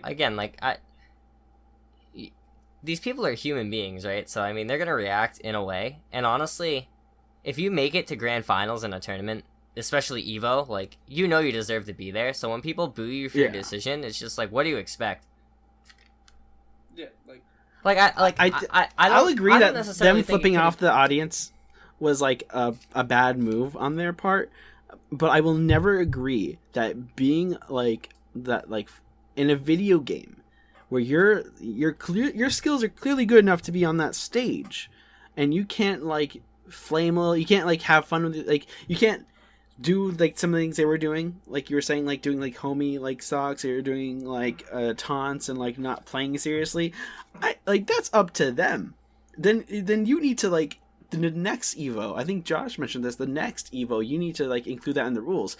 Again, these people are human beings, right? So I mean, they're gonna react in a way. And honestly, if you make it to grand finals in a tournament, especially Evo, like you deserve to be there. So when people boo you for your decision, it's just like, what do you expect? Yeah, I'll agree that them flipping off the audience was like a bad move on their part, but I will never agree that being like that, like in a video game where your skills are clearly good enough to be on that stage, and you can't like flame, you can't like have fun with it, like you can't do like some of the things they were doing, like you were saying, like doing like homie like socks, or you're doing like taunts and like not playing seriously. Like that's up to them. Then you need to like the next Evo. I think Josh mentioned this. The next Evo, you need to like include that in the rules.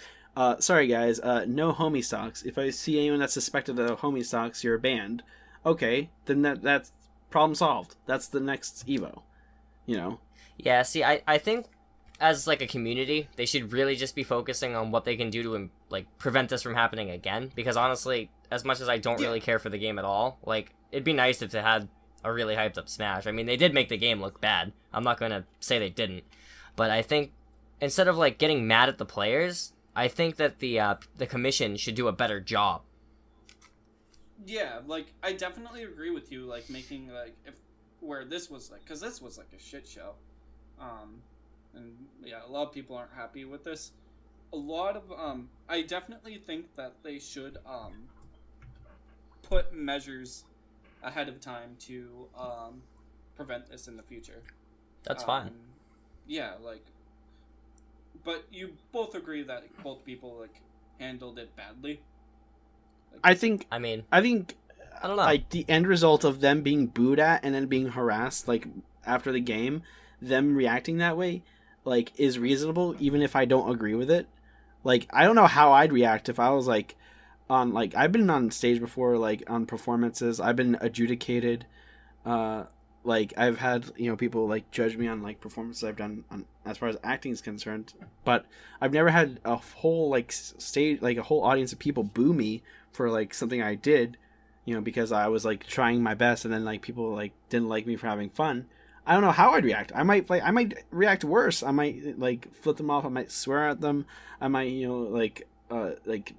Sorry guys, no homie socks. If I see anyone that's suspected of homie socks, you're banned. Okay, then that's problem solved. That's the next Evo. You know. Yeah. See, I think as like a community, they should really just be focusing on what they can do to like prevent this from happening again. Because honestly, as much as I don't really care for the game at all, like it'd be nice if they had a really hyped up Smash. I mean, they did make the game look bad. I'm not gonna say they didn't, but I think instead of like getting mad at the players, I think that the commission should do a better job. Yeah, like I definitely agree with you. Like making like where this was like, because this was like a shit show. And yeah, a lot of people aren't happy with this. A lot of I definitely think that they should put measures ahead of time to prevent this in the future. That's fine. Yeah, like, but you both agree that both people like handled it badly. Like, I think I don't know. Like the end result of them being booed at and then being harassed, like after the game, them reacting that way, like is reasonable, even if I don't agree with it. Like I don't know how I'd react if I was like on, like I've been on stage before, like on performances. I've been adjudicated. Like I've had people like judge me on like performances I've done on, as far as acting is concerned. But I've never had a whole like stage, like a whole audience of people boo me for like something I did, because I was like trying my best, and then like people like didn't like me for having fun. I don't know how I'd react. I might react worse. I might like flip them off. I might swear at them. I might like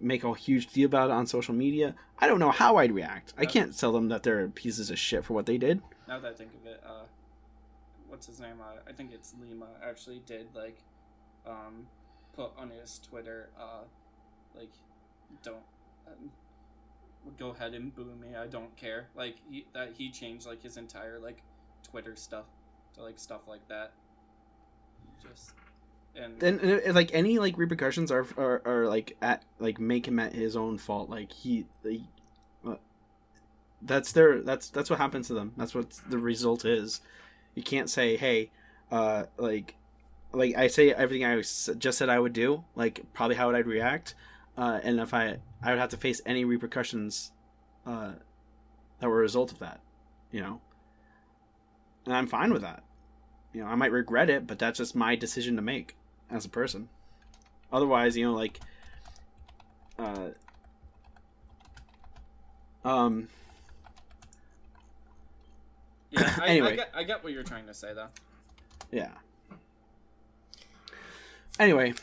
make a huge deal about it on social media. I don't know how I'd react. I can't tell them that they're pieces of shit for what they did. Now that I think of it, what's his name? I think it's Lima actually did like put on his Twitter like don't go ahead and boo me. I don't care. Like he changed like his entire like Twitter stuff to like stuff like that. Just and like any like repercussions are like at like make him at his own fault. Like that's what happens to them. That's what the result is. You can't say, hey, like I say everything I just said I would do, like probably how would I react, and if I would have to face any repercussions that were a result of that, and I'm fine with that. I might regret it, but that's just my decision to make as a person. Otherwise, like yeah, anyway. I get what you're trying to say, though. Yeah. Anyway,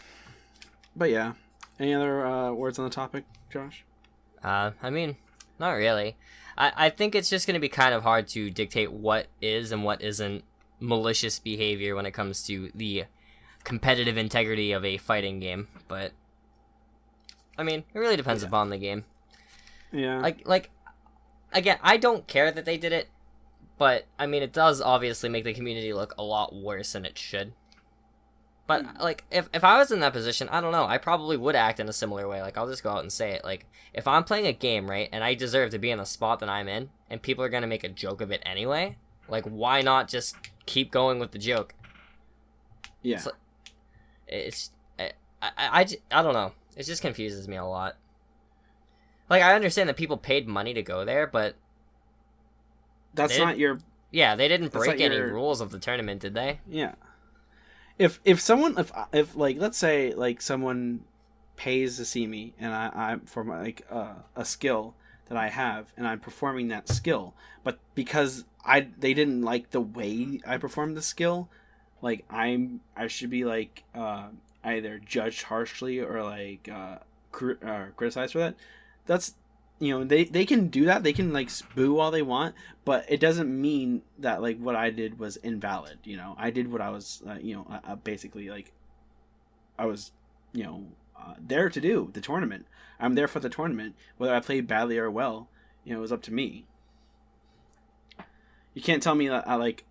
but yeah. Any other words on the topic, Josh? I mean, not really. I think it's just going to be kind of hard to dictate what is and what isn't malicious behavior when it comes to the competitive integrity of a fighting game. But, I mean, it really depends upon the game. Yeah. Like, again, I don't care that they did it, but, I mean, it does obviously make the community look a lot worse than it should. But, like, if I was in that position, I don't know, I probably would act in a similar way. Like, I'll just go out and say it. Like, if I'm playing a game, right, and I deserve to be in the spot that I'm in, and people are going to make a joke of it anyway, like, why not just keep going with the joke? Yeah. I don't know. It just confuses me a lot. Like, I understand that people paid money to go there, but That's not your yeah, they didn't That's break not any your- rules of the tournament, did they? yeah. If someone if like let's say like someone pays to see me and I for my, like a skill that I have and I'm performing that skill, but because they didn't like the way I performed the skill, like I should be like either judged harshly or like criticized for that. That's they can do that. They can like boo all they want, but it doesn't mean that like what I did was invalid. I did what I was basically like I was there to do the tournament. I'm there for the tournament, whether I played badly or well. It was up to me. You can't tell me that I like,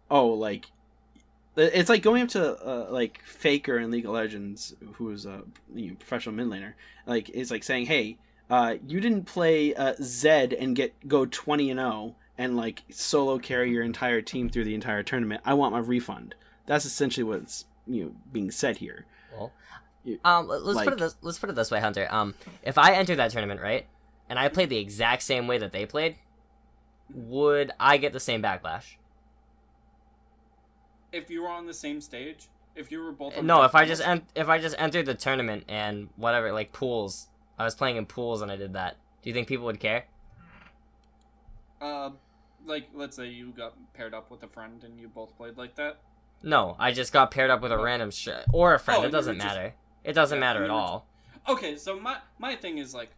oh, like, it's like going up to like Faker in League of Legends, who's a professional mid laner. Like, it's like saying, hey, you didn't play Zed and go 20-0 and like solo carry your entire team through the entire tournament. I want my refund. That's essentially what's being said here. Well, You- let's put it this way, Hunter. If I enter that tournament, right, and I played the exact same way that they played, would I get the same backlash? If you were on the same stage, if you were both on No, the if I finals- just entered the tournament and whatever, like pools, I was playing in pools and I did that. Do you think people would care? like let's say you got paired up with a friend and you both played like that. No, I just got paired up with a random or a friend. Oh, It doesn't you were just- matter. It doesn't Yeah, matter you at were all. Okay, so my thing is like,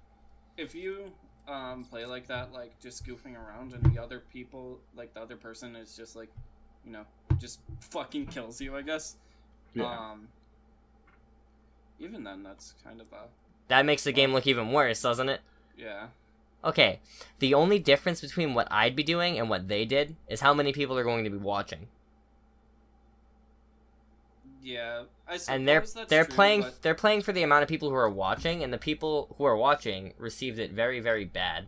if you play like that, like just goofing around, and the other people, like the other person is just like, just fucking kills you, I guess. Yeah. Even then, that's kind of a That makes the game look even worse, doesn't it? yeah. Okay, the only difference between what I'd be doing and what they did is how many people are going to be watching. Yeah, I suppose And that's they're true, playing but they're playing for the amount of people who are watching, and the people who are watching received it very, very bad.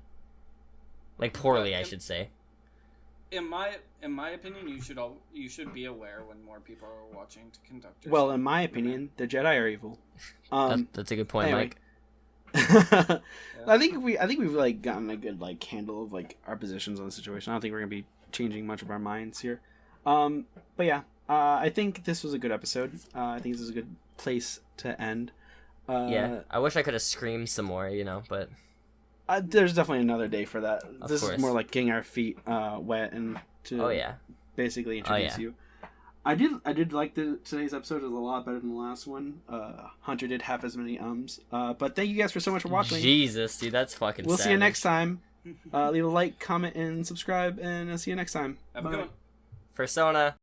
Like poorly, I should say. in my opinion, you should be aware when more people are watching to conduct yourself. Well, in my opinion, the Jedi are evil. That's a good point, anyway. Mike. I think we've like gotten a good like handle of like our positions on the situation. I don't think we're gonna be changing much of our minds here. But yeah, I think this was a good episode. I think this is a good place to end. Yeah, I wish I could have screamed some more, but There's definitely another day for that. This course. is more like getting our feet wet and to oh yeah, basically introduce yeah. you. I did like today's episode. It was a lot better than the last one. Hunter did have as many ums. But thank you guys for so much for watching. Jesus, dude, that's fucking. We'll see you savage. next time. Leave a like, comment, and subscribe, and I'll see you next time. Have a good one. Persona.